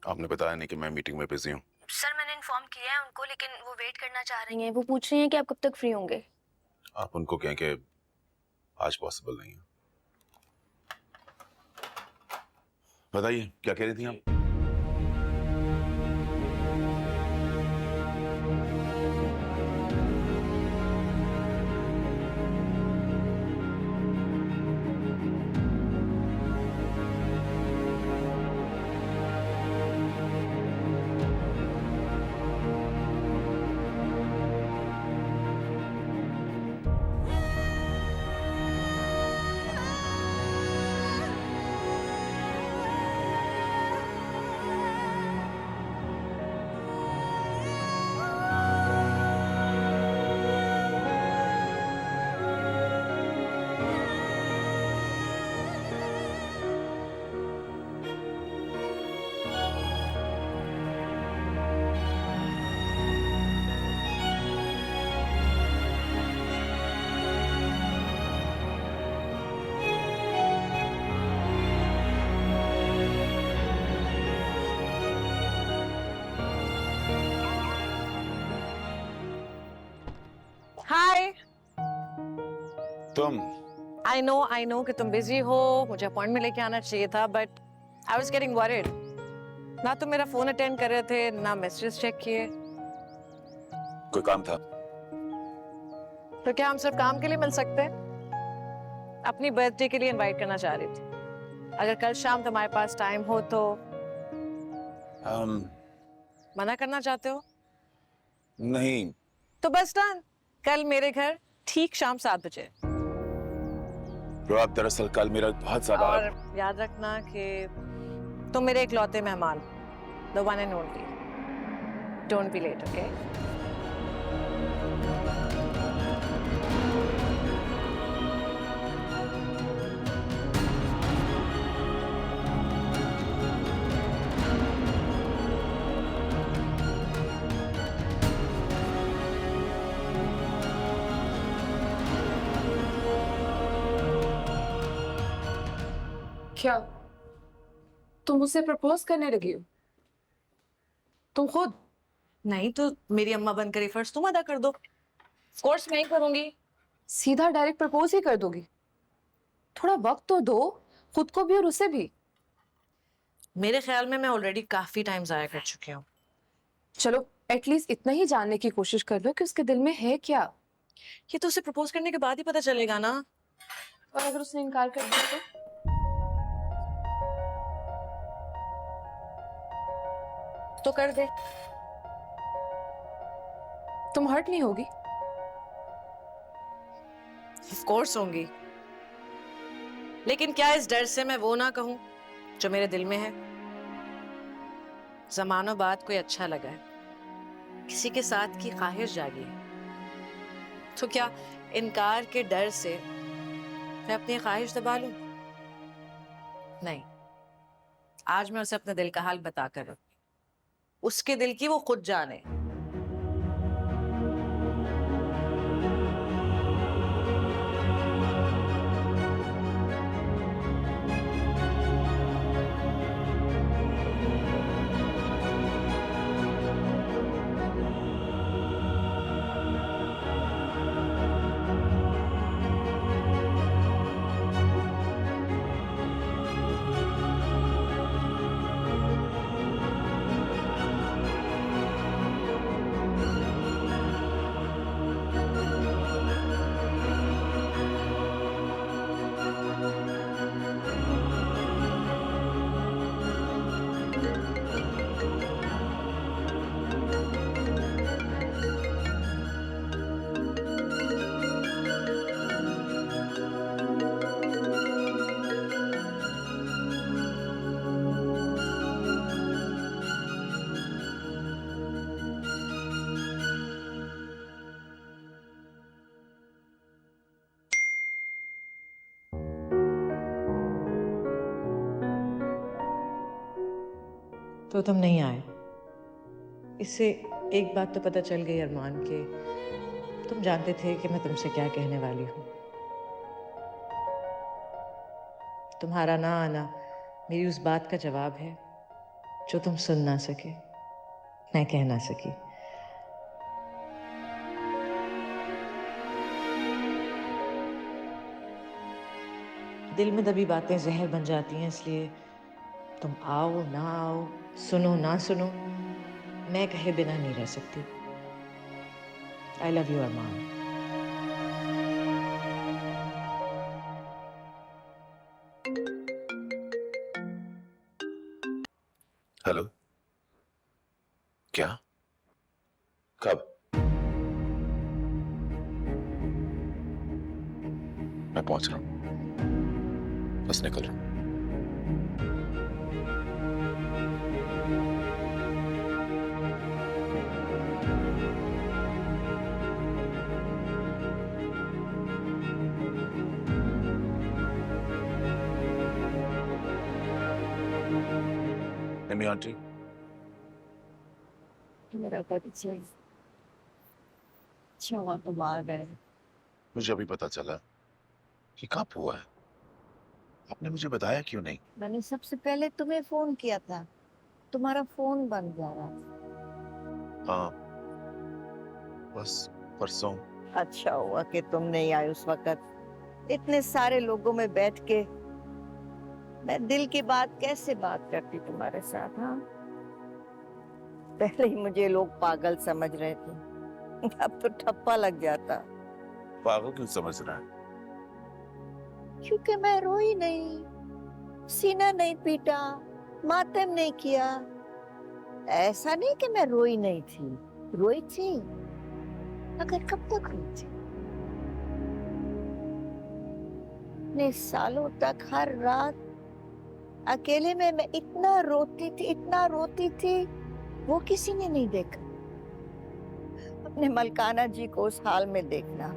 [SPEAKER 2] आपने बताया नहीं कि मैं मीटिंग में बिजी हूँ।
[SPEAKER 1] सर, मैंने इन्फॉर्म किया है उनको, लेकिन वो वेट करना चाह रही हैं। वो पूछ रही हैं कि आप कब तक फ्री होंगे।
[SPEAKER 2] आप उनको कहें कि आज पॉसिबल नहीं है। बताइए क्या कह रही थी आप?
[SPEAKER 5] हाय।
[SPEAKER 2] तुम
[SPEAKER 5] आई नो कि तुम बिजी हो, मुझे अपॉइंटमेंट लेके आना चाहिए था, but I was getting worried. ना तुम मेरा फोन अटेंड कर रहे थे, ना मैसेज चेक किए।
[SPEAKER 2] कोई काम था?
[SPEAKER 5] तो क्या हम सिर्फ काम के लिए मिल सकते हैं? अपनी बर्थडे के लिए इनवाइट करना चाह रही थी। अगर कल शाम तुम्हारे पास टाइम हो तो मना करना चाहते हो?
[SPEAKER 2] नहीं।
[SPEAKER 5] तो बस डन, कल मेरे घर ठीक शाम 7 बजे।
[SPEAKER 2] प्रभात, दरअसल कल मेरा बहुत ज्यादा।
[SPEAKER 5] और याद रखना कि तुम मेरे इकलौते मेहमान, the one and only. Don't be late, okay?
[SPEAKER 9] क्या तुम मुझसे प्रपोज करने लगी हो?
[SPEAKER 5] तुम खुद नहीं तो मेरी अम्मा बनकर ये फर्ज तुम अदा कर दो। Of course मैं ही करूंगी।
[SPEAKER 9] सीधा डायरेक्ट प्रपोज ही कर दोगी? थोड़ा वक्त तो दो, खुद को भी और उसे भी।
[SPEAKER 5] मेरे ख्याल में मैं ऑलरेडी काफी टाइम जाया कर चुकी हूँ।
[SPEAKER 9] चलो एटलीस्ट इतना ही जानने की कोशिश कर लो कि उसके दिल में है क्या।
[SPEAKER 5] ये तो उसे प्रपोज करने के बाद ही पता चलेगा ना।
[SPEAKER 9] और अगर उसने इनकार कर दिया
[SPEAKER 5] तो कर दे।
[SPEAKER 9] तुम हर्ट नहीं होगी?
[SPEAKER 5] Of course होंगी, लेकिन क्या इस डर से मैं वो ना कहूं जो मेरे दिल में है? जमानों बाद कोई अच्छा लगा है, किसी के साथ की ख्वाहिश जागी है, तो क्या इनकार के डर से मैं अपनी ख्वाहिश दबा लूं? नहीं, आज मैं उसे अपने दिल का हाल बताकर रखूं। उसके दिल की वो खुद जाने। तो तुम नहीं आए, इससे एक बात तो पता चल गई अरमान के तुम जानते थे कि मैं तुमसे क्या कहने वाली हूँ। तुम्हारा ना आना मेरी उस बात का जवाब है जो तुम सुन ना सके, मैं कह ना सकी। दिल में दबी बातें जहर बन जाती हैं, इसलिए तुम आओ ना आओ, सुनो ना सुनो, मैं कहे बिना नहीं रह सकती। I love you Arman.
[SPEAKER 2] Hello. क्या? कब? मैं पहुंच रहा हूं, बस निकल रहा हूं। निमी आंटी,
[SPEAKER 4] मेरा परिचय अच्छा हुआ तुम आ गए।
[SPEAKER 2] मुझे अभी पता चला कि कब हुआ है। आपने मुझे बताया क्यों नहीं?
[SPEAKER 4] मैंने सबसे पहले तुम्हें फोन किया था, तुम्हारा फोन बंद जा रहा था।
[SPEAKER 2] हाँ, बस परसों।
[SPEAKER 4] अच्छा हुआ कि तुम नहीं आए उस वक्त। इतने सारे लोगों में बैठ के मैं दिल की बात कैसे बात करती तुम्हारे साथ। हाँ, पहले ही मुझे लोग पागल समझ रहे थे, अब तो ठप्पा लग जाता।
[SPEAKER 2] पागल क्यों समझ रहा है?
[SPEAKER 4] क्योंकि मैं रोई नहीं, सीना नहीं पीटा, मातम नहीं किया। ऐसा नहीं कि मैं रोई नहीं थी, रोई थी, मगर कब तक रोई थी? इतने सालों तक हर रात अकेले में मैं इतना रोती थी, वो किसी ने नहीं देखा। अपने मलकाना जी को उस हाल में देखना,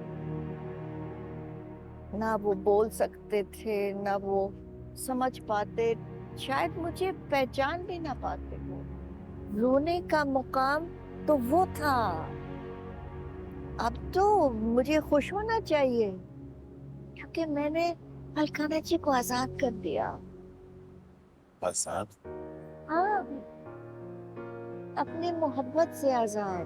[SPEAKER 4] ना वो बोल सकते थे, ना वो समझ पाते, शायद मुझे पहचान भी ना पाते। वो रोने का मुकाम तो वो था। अब तो मुझे खुश होना चाहिए, क्योंकि मैंने मलकाना जी को आजाद कर दिया।
[SPEAKER 2] आजाद?
[SPEAKER 4] हाँ, अपनी मोहब्बत से आजाद।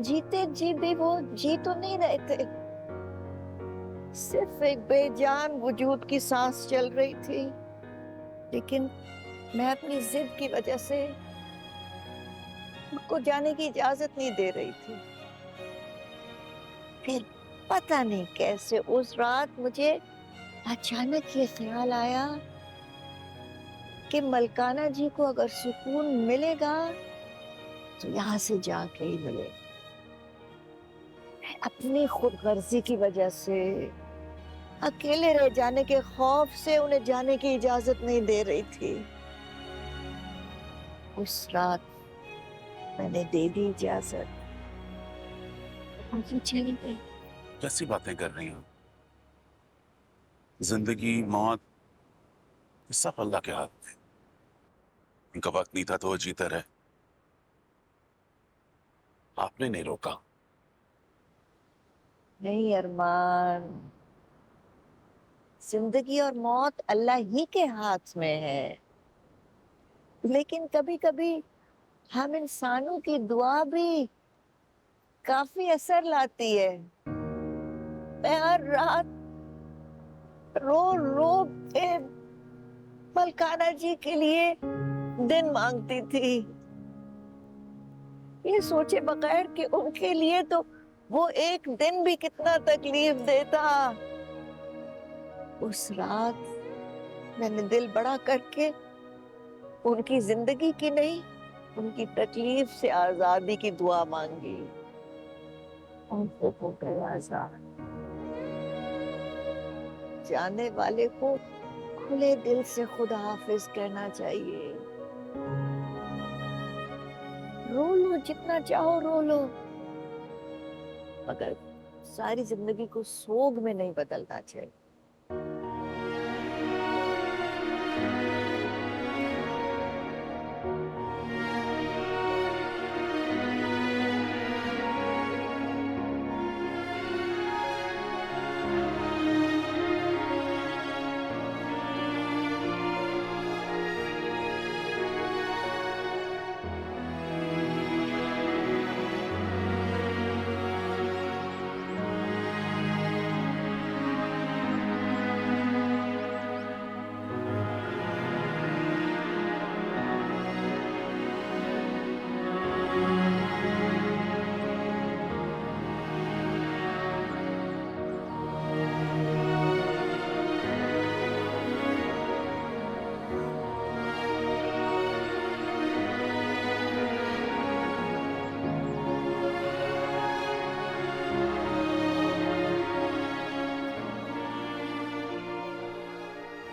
[SPEAKER 4] जीते जी भी वो जी तो नहीं रहे थे, सिर्फ एक बेजान वजूद की सांस चल रही थी। लेकिन मैं अपनी जिद की वजह से उनको जाने की इजाजत नहीं दे रही थी। फिर पता नहीं कैसे उस रात मुझे अचानक ये ख्याल आया कि मलकाना जी को अगर सुकून मिलेगा तो यहाँ से जाके ही मिले। अपनी खुदगर्जी की वजह से, अकेले रह जाने के खौफ से उन्हें जाने की इजाजत नहीं दे रही थी। उस रात मैंने दे दी इजाजत, मुझे चली गई।
[SPEAKER 2] कैसी बातें कर रही हो? जिंदगी मौत सब अल्लाह के हाथ में। उनका वक्त नहीं था तो वो जीता रहे, आपने नहीं रोका।
[SPEAKER 4] नहीं अरमान, जिंदगी और मौत अल्लाह ही के हाथ में है। लेकिन कभी कभी हम इंसानों की दुआ भी काफी असर लाती है। मैं हर रात रो रो के मलकाना जी के लिए दिन मांगती थी, ये सोचे बगैर कि उनके लिए तो वो एक दिन भी कितना तकलीफ देता। उस रात मैंने दिल बड़ा करके उनकी जिंदगी की नहीं, उनकी तकलीफ से आजादी की दुआ मांगी। उनको हो गया आजाद। जाने वाले को खुले दिल से खुदा हाफिज कहना चाहिए। रो लो जितना चाहो रो लो, मगर सारी जिंदगी को सोग में नहीं बदलना चाहिए।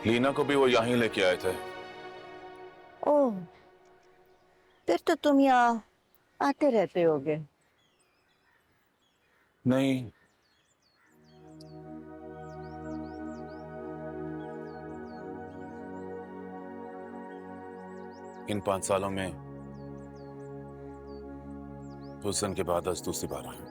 [SPEAKER 2] लीना को भी वो यहीं लेके आए थे।
[SPEAKER 4] ओह, फिर तो तुम यहाँ आते रहते होगे।
[SPEAKER 2] नहीं, इन 5 सालों में उस दिन के बाद आज दूसरी बार आया।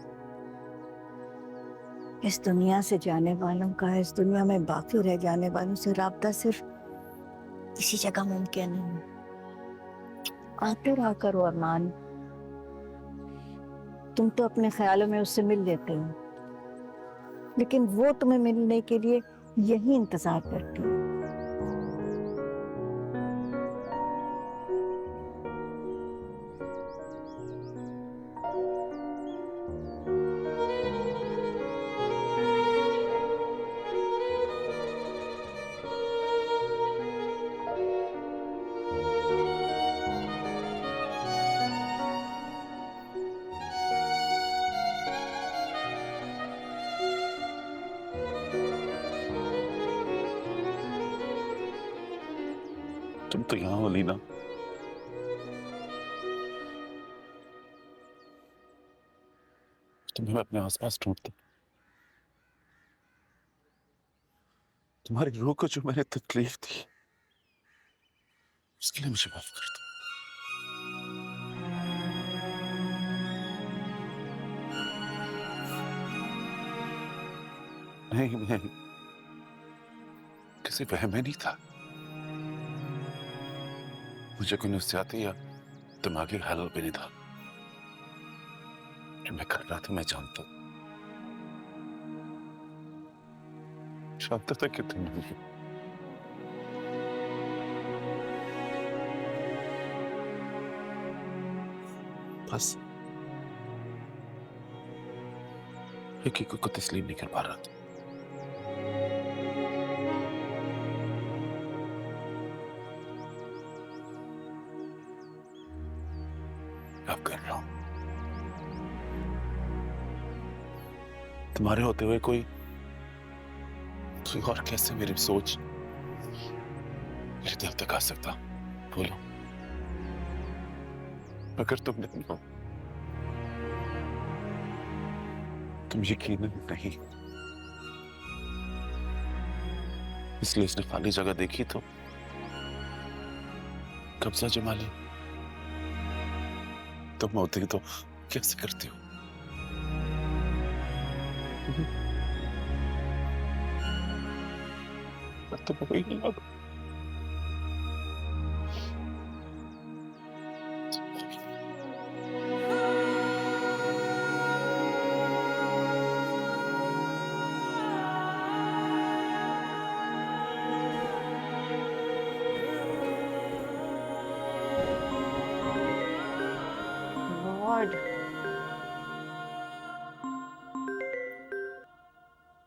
[SPEAKER 4] इस दुनिया से जाने वालों का इस दुनिया में बाकी रह जाने वालों से राब्ता सिर्फ इसी जगह मुमकिन है। आते रहा करो अरमान, तुम तो अपने ख्यालों में उससे मिल लेते हो, लेकिन वो तुम्हें मिलने के लिए यही इंतजार करती है।
[SPEAKER 2] तुम तो यहाँ हो लीना। तुम्हें मैं अपने आसपास ढूंढता। तुम्हारी रूह को जो मैंने तकलीफ दी उसके लिए मुझे माफ कर दो। नहीं, मैं किसी वहम में नहीं था। मुझे कोई नफसियाती या दिमागी हालत भी नहीं था। जो मैं कर रहा था मैं जानता था कि तुम नहीं। बस हकीकत को तस्लीम नहीं कर पा रहा था। अब कर रहा हूं। तुम्हारे होते हुए कोई और कैसे मेरी सोच मेरे दिल तक आ सकता? बोलो। अगर तुम नहीं हो, तुम यकीनन नहीं, इसलिए उसने खाली जगह देखी तो कब्जा जमा लिया। तुम होती तो कैसे करती हो? तो वही नहीं होगा।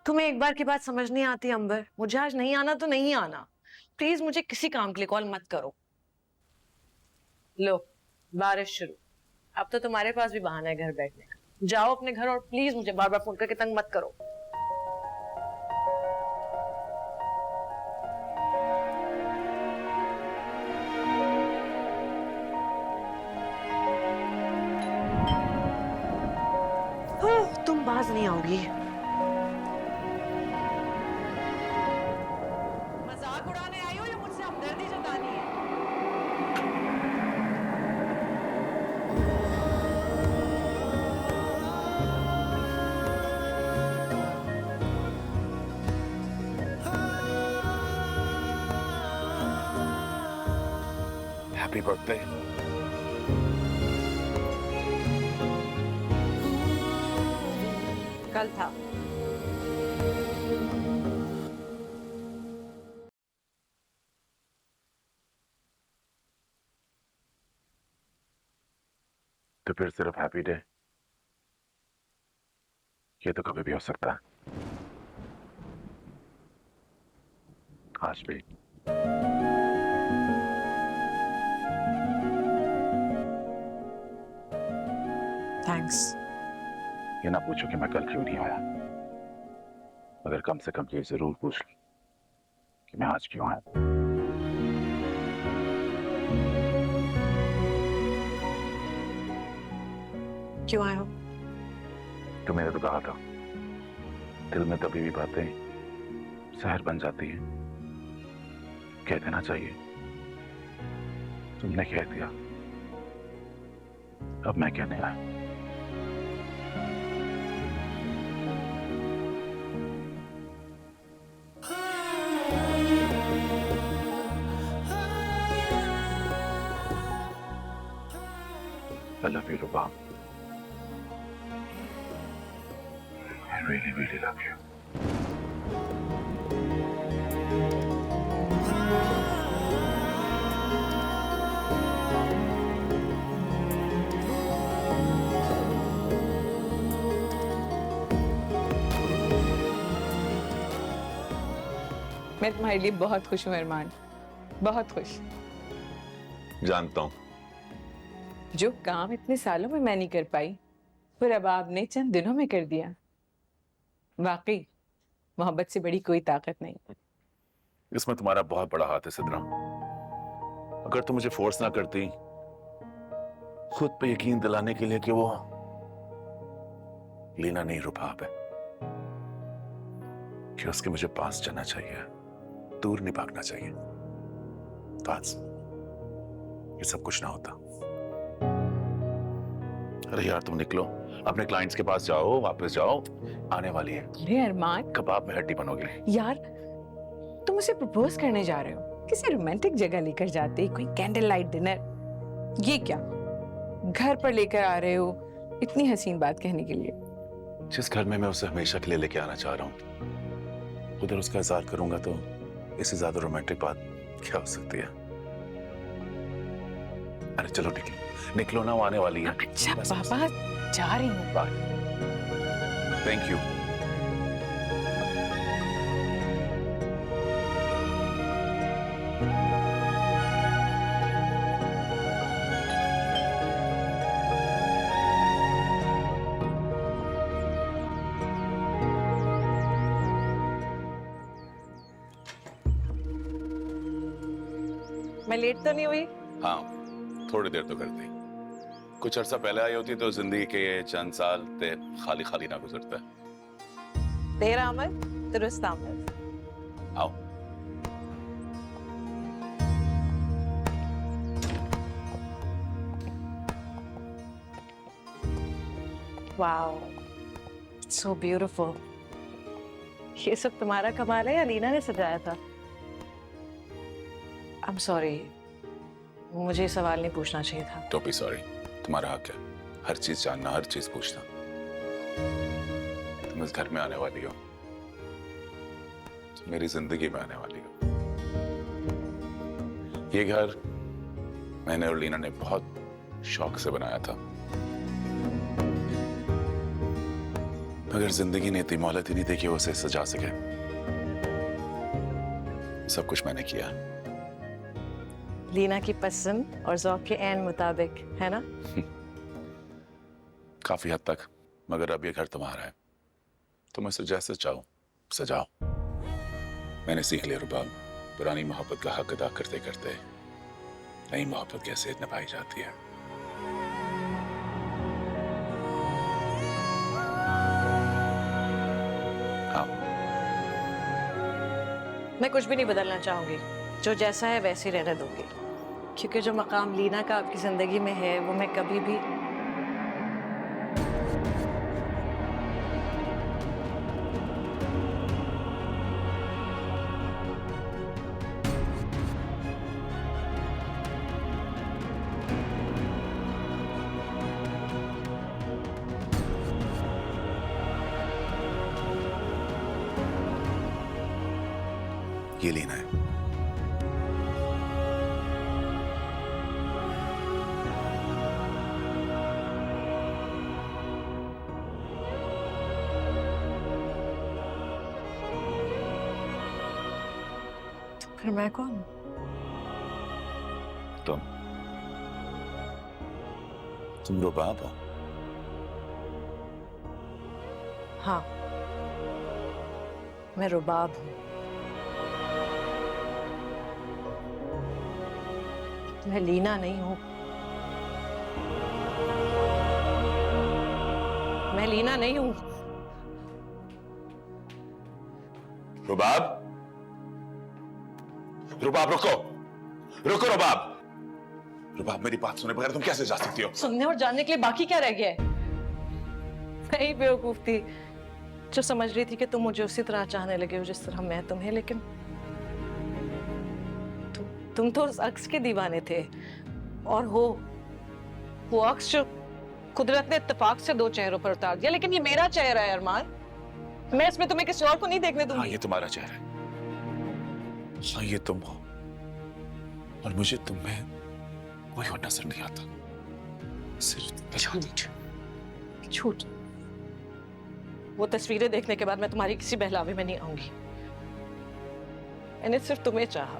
[SPEAKER 5] तुम्हें एक बार की बात समझ नहीं आती अंबर? मुझे आज नहीं आना तो नहीं आना। प्लीज मुझे किसी काम के लिए कॉल मत करो। लो, बारिश शुरू। अब तो तुम्हारे पास भी बहाना है घर बैठने का। जाओ अपने घर और प्लीज मुझे बार बार फोन करके तंग मत करो। तुम बाज नहीं आओगी। मजाक उड़ाने आई हो या मुझसे हमदर्दी जतानी है?
[SPEAKER 2] Happy birthday.
[SPEAKER 5] कल था।
[SPEAKER 2] तो फिर सिर्फ हैप्पी डे? ये तो कभी भी हो सकता है। आज भी।
[SPEAKER 5] थैंक्स।
[SPEAKER 2] ये ना पूछो कि मैं कल क्यों नहीं आया, मगर कम से कम ये जरूर पूछ ली कि मैं आज क्यों आया।
[SPEAKER 5] क्यों आए हो?
[SPEAKER 2] तो मैंने तो कहा था, दिल में तभी भी बातें जहर बन जाती है, कह देना चाहिए। तुमने कह दिया, अब मैं कहने आया। I love you, Ruba. I really, really love you.
[SPEAKER 3] मैं तुम्हारे लिए बहुत खुश हूँ अरमान, बहुत खुश।
[SPEAKER 2] जानता हूँ।
[SPEAKER 3] जो काम इतने सालों में मैं नहीं कर पाई, फिर अब आपने चंद दिनों में कर दिया। वाकई मोहब्बत से बड़ी कोई ताकत नहीं।
[SPEAKER 2] इसमें तुम्हारा बहुत बड़ा हाथ है सिद्रा। अगर तुम मुझे फोर्स ना करती खुद पे यकीन दिलाने के लिए कि वो लीना नहीं रुबाब है, कि उसके मुझे पास जाना चाहिए, दूर नहीं भागना चाहिए, तो आज ये सब कुछ ना होता। अरे यार तुम निकलो, अपने क्लाइंट्स के पास जाओ, वापस जाओ, आने वाली है।
[SPEAKER 3] अरे अरमान,
[SPEAKER 2] कबाब में हड्डी बनोगे।
[SPEAKER 3] यार तुम उसे प्रपोज करने जा रहे हो, किसी रोमांटिक जगह लेकर जाते, कोई कैंडल लाइट डिनर। ये क्या घर पर लेकर आ रहे हो इतनी हसीन बात कहने के लिए?
[SPEAKER 2] जिस घर में मैं उसे हमेशा के लिए लेके आना चाह रहा हूँ, उधर उसका इज़हार करूंगा तो इससे ज्यादा रोमांटिक बात क्या हो सकती है। अरे चलो निकलो, निकलो ना, वो आने वाली है।
[SPEAKER 3] अच्छा पापा, जा रही हूँ।
[SPEAKER 2] बाय। Thank you.
[SPEAKER 3] मैं लेट तो नहीं हुई?
[SPEAKER 2] हाँ, थोड़ी देर तो करती। कुछ अर्सा पहले आई होती तो जिंदगी के ये चंद साल ते खाली खाली ना गुजरता।
[SPEAKER 3] तेरा आमद दुरुस्त आमद।
[SPEAKER 2] आओ।
[SPEAKER 5] Wow, so beautiful. ये सब तुम्हारा कमाल है या लीना ने सजाया था? आई एम सॉरी, मुझे सवाल नहीं पूछना चाहिए था।
[SPEAKER 2] डोंट बी सॉरी, तुम्हारा हक है हर चीज जानना, हर चीज पूछना। तुम इस घर में आने वाली हो, तुम मेरी जिंदगी में आने वाली हो। ये घर मैंने और लीना ने बहुत शौक से बनाया था, मगर जिंदगी ने इतनी मोहलत ही नहीं दी कि वो उसे सजा सके। सब कुछ मैंने किया।
[SPEAKER 5] लीना की पसंद और ज़ौक़ के ऐन मुताबिक, है ना?
[SPEAKER 2] काफी हद तक, मगर अब ये घर तुम्हारा है, तुम इसे जैसे चाहो सजाओ। मैंने सीख लिया रुबाब, पुरानी मोहब्बत का हक अदा करते करते नई मोहब्बत कैसे निभाई जाती है। हाँ,
[SPEAKER 5] मैं कुछ भी नहीं बदलना चाहूंगी, जो जैसा है वैसे ही रहने दूंगी, क्योंकि जो मकाम लीना का आपकी जिंदगी में है वो मैं कभी भी
[SPEAKER 2] ये लीना है।
[SPEAKER 5] फिर मैं कौन?
[SPEAKER 2] तुम रुबाब हो।
[SPEAKER 5] हाँ, मैं रुबाब हूँ। मैं लीना नहीं हूँ। मैं लीना नहीं हूँ।
[SPEAKER 2] रुबाब, रुबाब रुको, रुको रुबाब। रुबाब मेरी बात सुने बगैर तुम कैसे जा सकती हो?
[SPEAKER 5] सुनने और जानने के लिए बाकी क्या रह गया है? मैं ही बेवकूफ थी जो समझ रही थी कि तुम मुझे उसी तरह चाहने लगे हो जिस तरह मैं तुम्हें, लेकिन तुम तो उस अक्स के दीवाने थे। और वो अक्स जो कुदरत ने इत्तेफाक से दो चेहरों पर उतार दिया, लेकिन ये मेरा चेहरा है अरमान। मैं इसमें तुम्हें किसी और को नहीं देखने दूंगी।
[SPEAKER 2] हाँ, ये तुम्हारा चेहरा है। हाँ, ये तुम हो। और मुझे तुम में कोई और नजर नहीं आता, सिर्फ
[SPEAKER 5] झूठ। वो तस्वीरें देखने के बाद मैं तुम्हारी किसी बहलावे में नहीं आऊंगी। मैंने सिर्फ तुम्हें चाहा,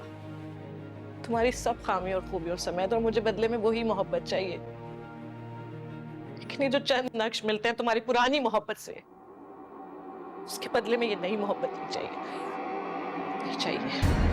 [SPEAKER 5] तुम्हारी सब खामियों और खूबियों समेत, और मुझे बदले में वही मोहब्बत चाहिए। लेकिन ये जो चंद नक्श मिलते हैं तुम्हारी पुरानी मोहब्बत से, उसके बदले में ये नई मोहब्बत नहीं चाहिए, नहीं चाहिए।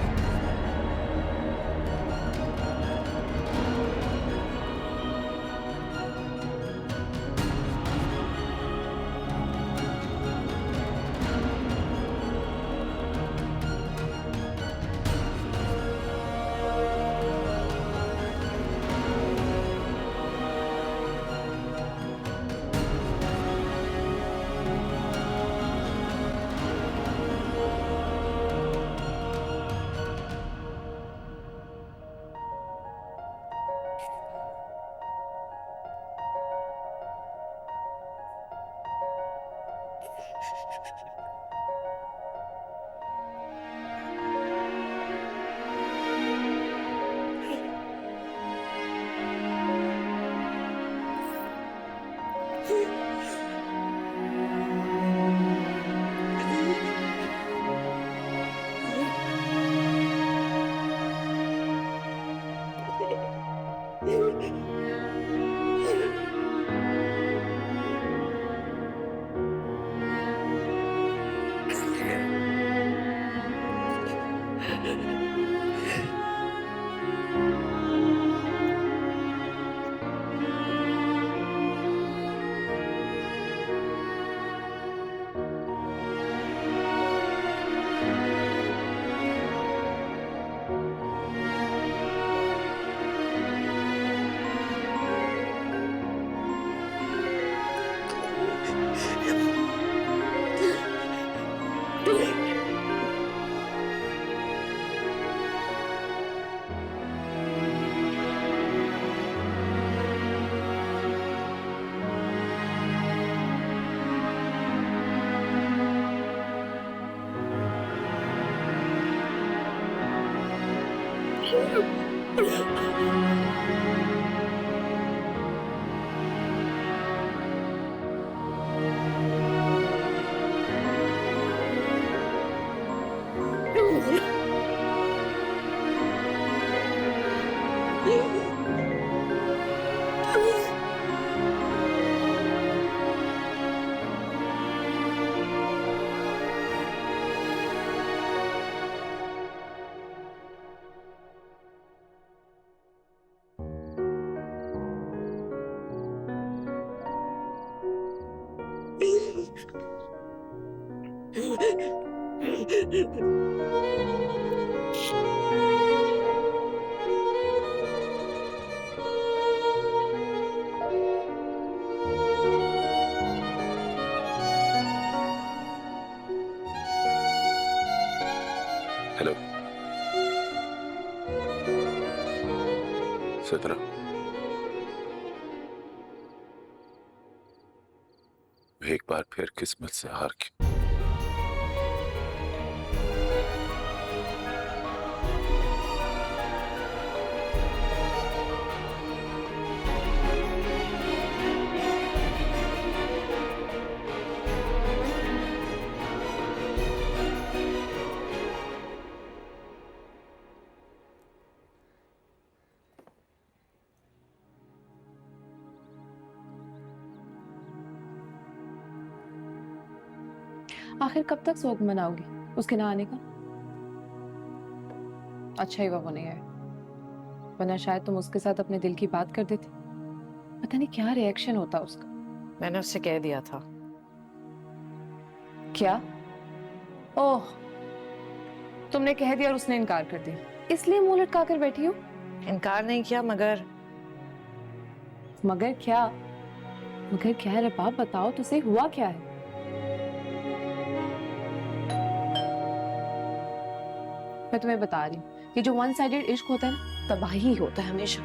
[SPEAKER 2] हेलो सिद्रा, एक बार फिर किस्मत से हार के
[SPEAKER 9] आखिर कब तक शोक मनाओगी उसके ना आने का? अच्छा ही वो नहीं है। वरना शायद तुम उसके साथ अपने दिल की बात कर देते। पता नहीं क्या रिएक्शन होता उसका।
[SPEAKER 5] मैंने उससे कह दिया था।
[SPEAKER 9] क्या? ओह, तुमने कह दिया और उसने इनकार कर दिया, इसलिए मुंह लटका कर बैठी हो?
[SPEAKER 5] इनकार नहीं किया, मगर
[SPEAKER 9] क्या? मगर क्या है रबाब, बताओ तो सही, हुआ क्या है? मैं तुम्हें बता रही हूँ कि जो वन साइडेड इश्क होता है ना, तबाही होता है हमेशा।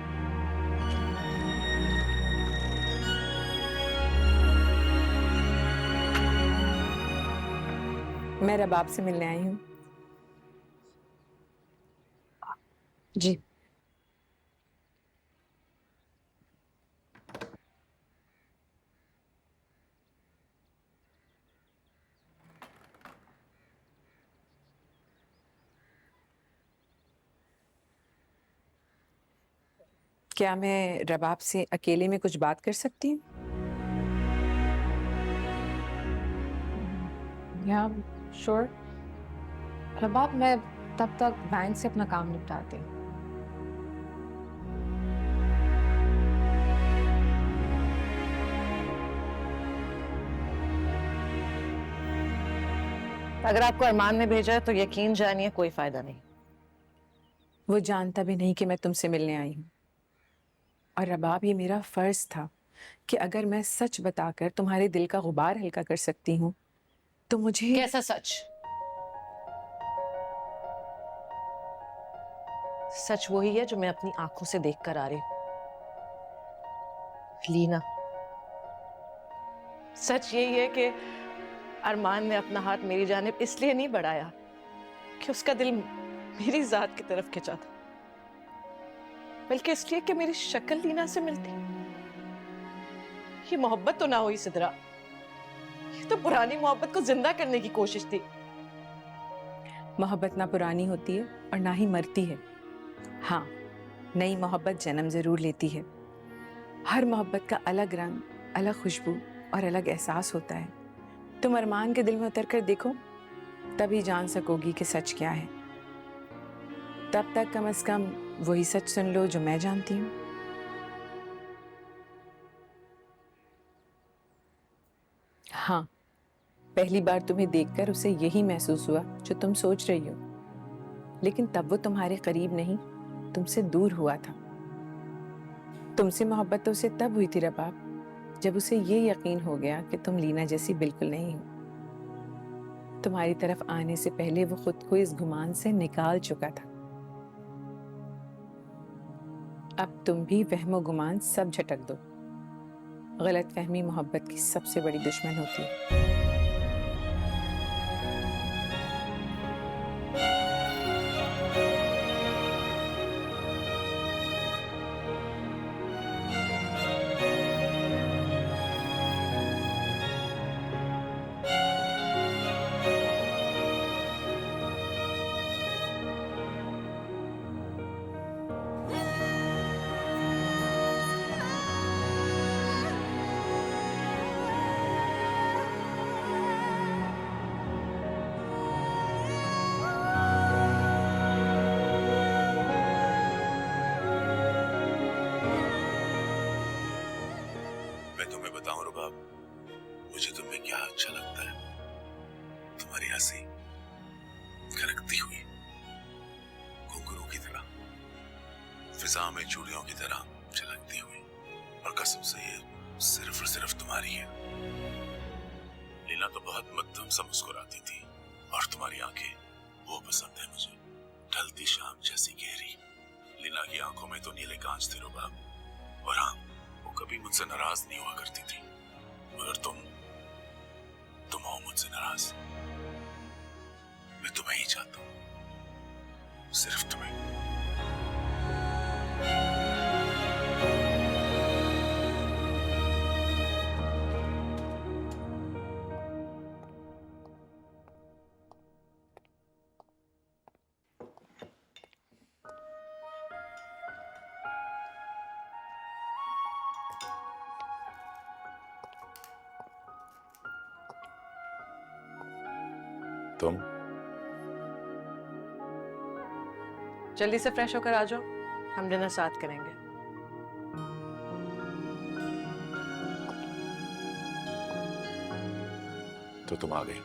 [SPEAKER 3] मैं रबाब से मिलने आई हूँ।
[SPEAKER 9] जी।
[SPEAKER 3] क्या मैं रबाब से अकेले में कुछ बात कर सकती हूँ?
[SPEAKER 9] या श्योर। रबाब, मैं तब तक बैंक से अपना काम निपटाती हूँ।
[SPEAKER 5] अगर आपको अरमान ने भेजा है तो यकीन जानिए कोई फायदा नहीं।
[SPEAKER 3] वो जानता भी नहीं कि मैं तुमसे मिलने आई हूँ। और रबाब, ये मेरा फर्ज था कि अगर मैं सच बताकर तुम्हारे दिल का गुबार हल्का कर सकती हूँ तो मुझे।
[SPEAKER 5] कैसा सच? सच वही है जो मैं अपनी आंखों से देखकर आ रही हूं, लीना। सच यही है कि अरमान ने अपना हाथ मेरी जानिब इसलिए नहीं बढ़ाया कि उसका दिल मेरी जात की तरफ खिंचा था, बल्कि इसलिए कि मेरी शक्ल लीना से मिलती। ये मोहब्बत तो ना हुई सिदरा, ये तो पुरानी मोहब्बत को जिंदा करने की कोशिश थी।
[SPEAKER 3] मोहब्बत ना पुरानी होती है और ना ही मरती है। हाँ, नई मोहब्बत जन्म जरूर लेती है। हर मोहब्बत का अलग रंग, अलग खुशबू और अलग एहसास होता है। तुम अरमान के दिल में उतर कर देखो, तभी जान सकोगी कि सच क्या है। तब तक कम से कम वही सच सुन लो जो मैं जानती हूँ। हाँ, पहली बार तुम्हें देखकर उसे यही महसूस हुआ जो तुम सोच रही हो, लेकिन तब वो तुम्हारे करीब नहीं, तुमसे दूर हुआ था। तुमसे मोहब्बत तो उसे तब हुई थी रबाब, जब उसे ये यकीन हो गया कि तुम लीना जैसी बिल्कुल नहीं हो। तुम्हारी तरफ आने से पहले वो खुद को इस गुमान से निकाल चुका था। अब तुम भी वहमो गुमान सब झटक दो। गलतफहमी मोहब्बत की सबसे बड़ी दुश्मन होती है।
[SPEAKER 2] मैं तुम्हें बताऊं रुबाब, मुझे तुम्हें क्या अच्छा लगता है। तुम्हारी हंसी खनकती हुई घुंघरू की तरह, फिजा में चूड़ियों की तरह चलकती हुई, और कसम से ये सिर्फ और सिर्फ तुम्हारी है। लीना तो बहुत मध्यम सा मुस्कुराती थी, और तुम्हारी आंखें वो पसंद है मुझे, ढलती शाम जैसी गहरी। लीना की आंखों में तो नीले कांच थे रुबाब, और हाँ, वो कभी मुझसे नाराज नहीं हुआ करती थी, मगर तुम हो मुझसे नाराज। मैं तुम्हें ही चाहता हूं, सिर्फ तुम्हें। तुम
[SPEAKER 5] जल्दी से फ्रेश होकर आ जाओ, हम डिनर साथ करेंगे।
[SPEAKER 2] तो तुम आ गई।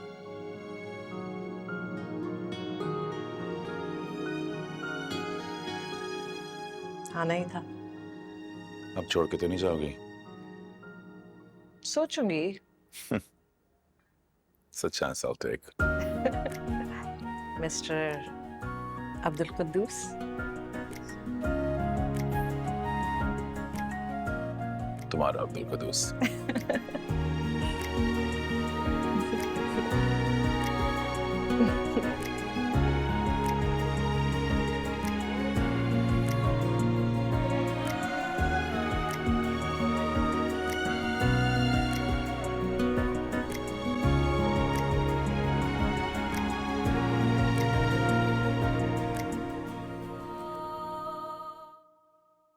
[SPEAKER 5] आना ही था।
[SPEAKER 2] अब छोड़ के तो नहीं जाओगी?
[SPEAKER 5] सोचूंगी।
[SPEAKER 2] Such chance I'll take.
[SPEAKER 5] Mister Abdul Quddus.
[SPEAKER 2] तुम्हारा अब्दुल कुद्दूस।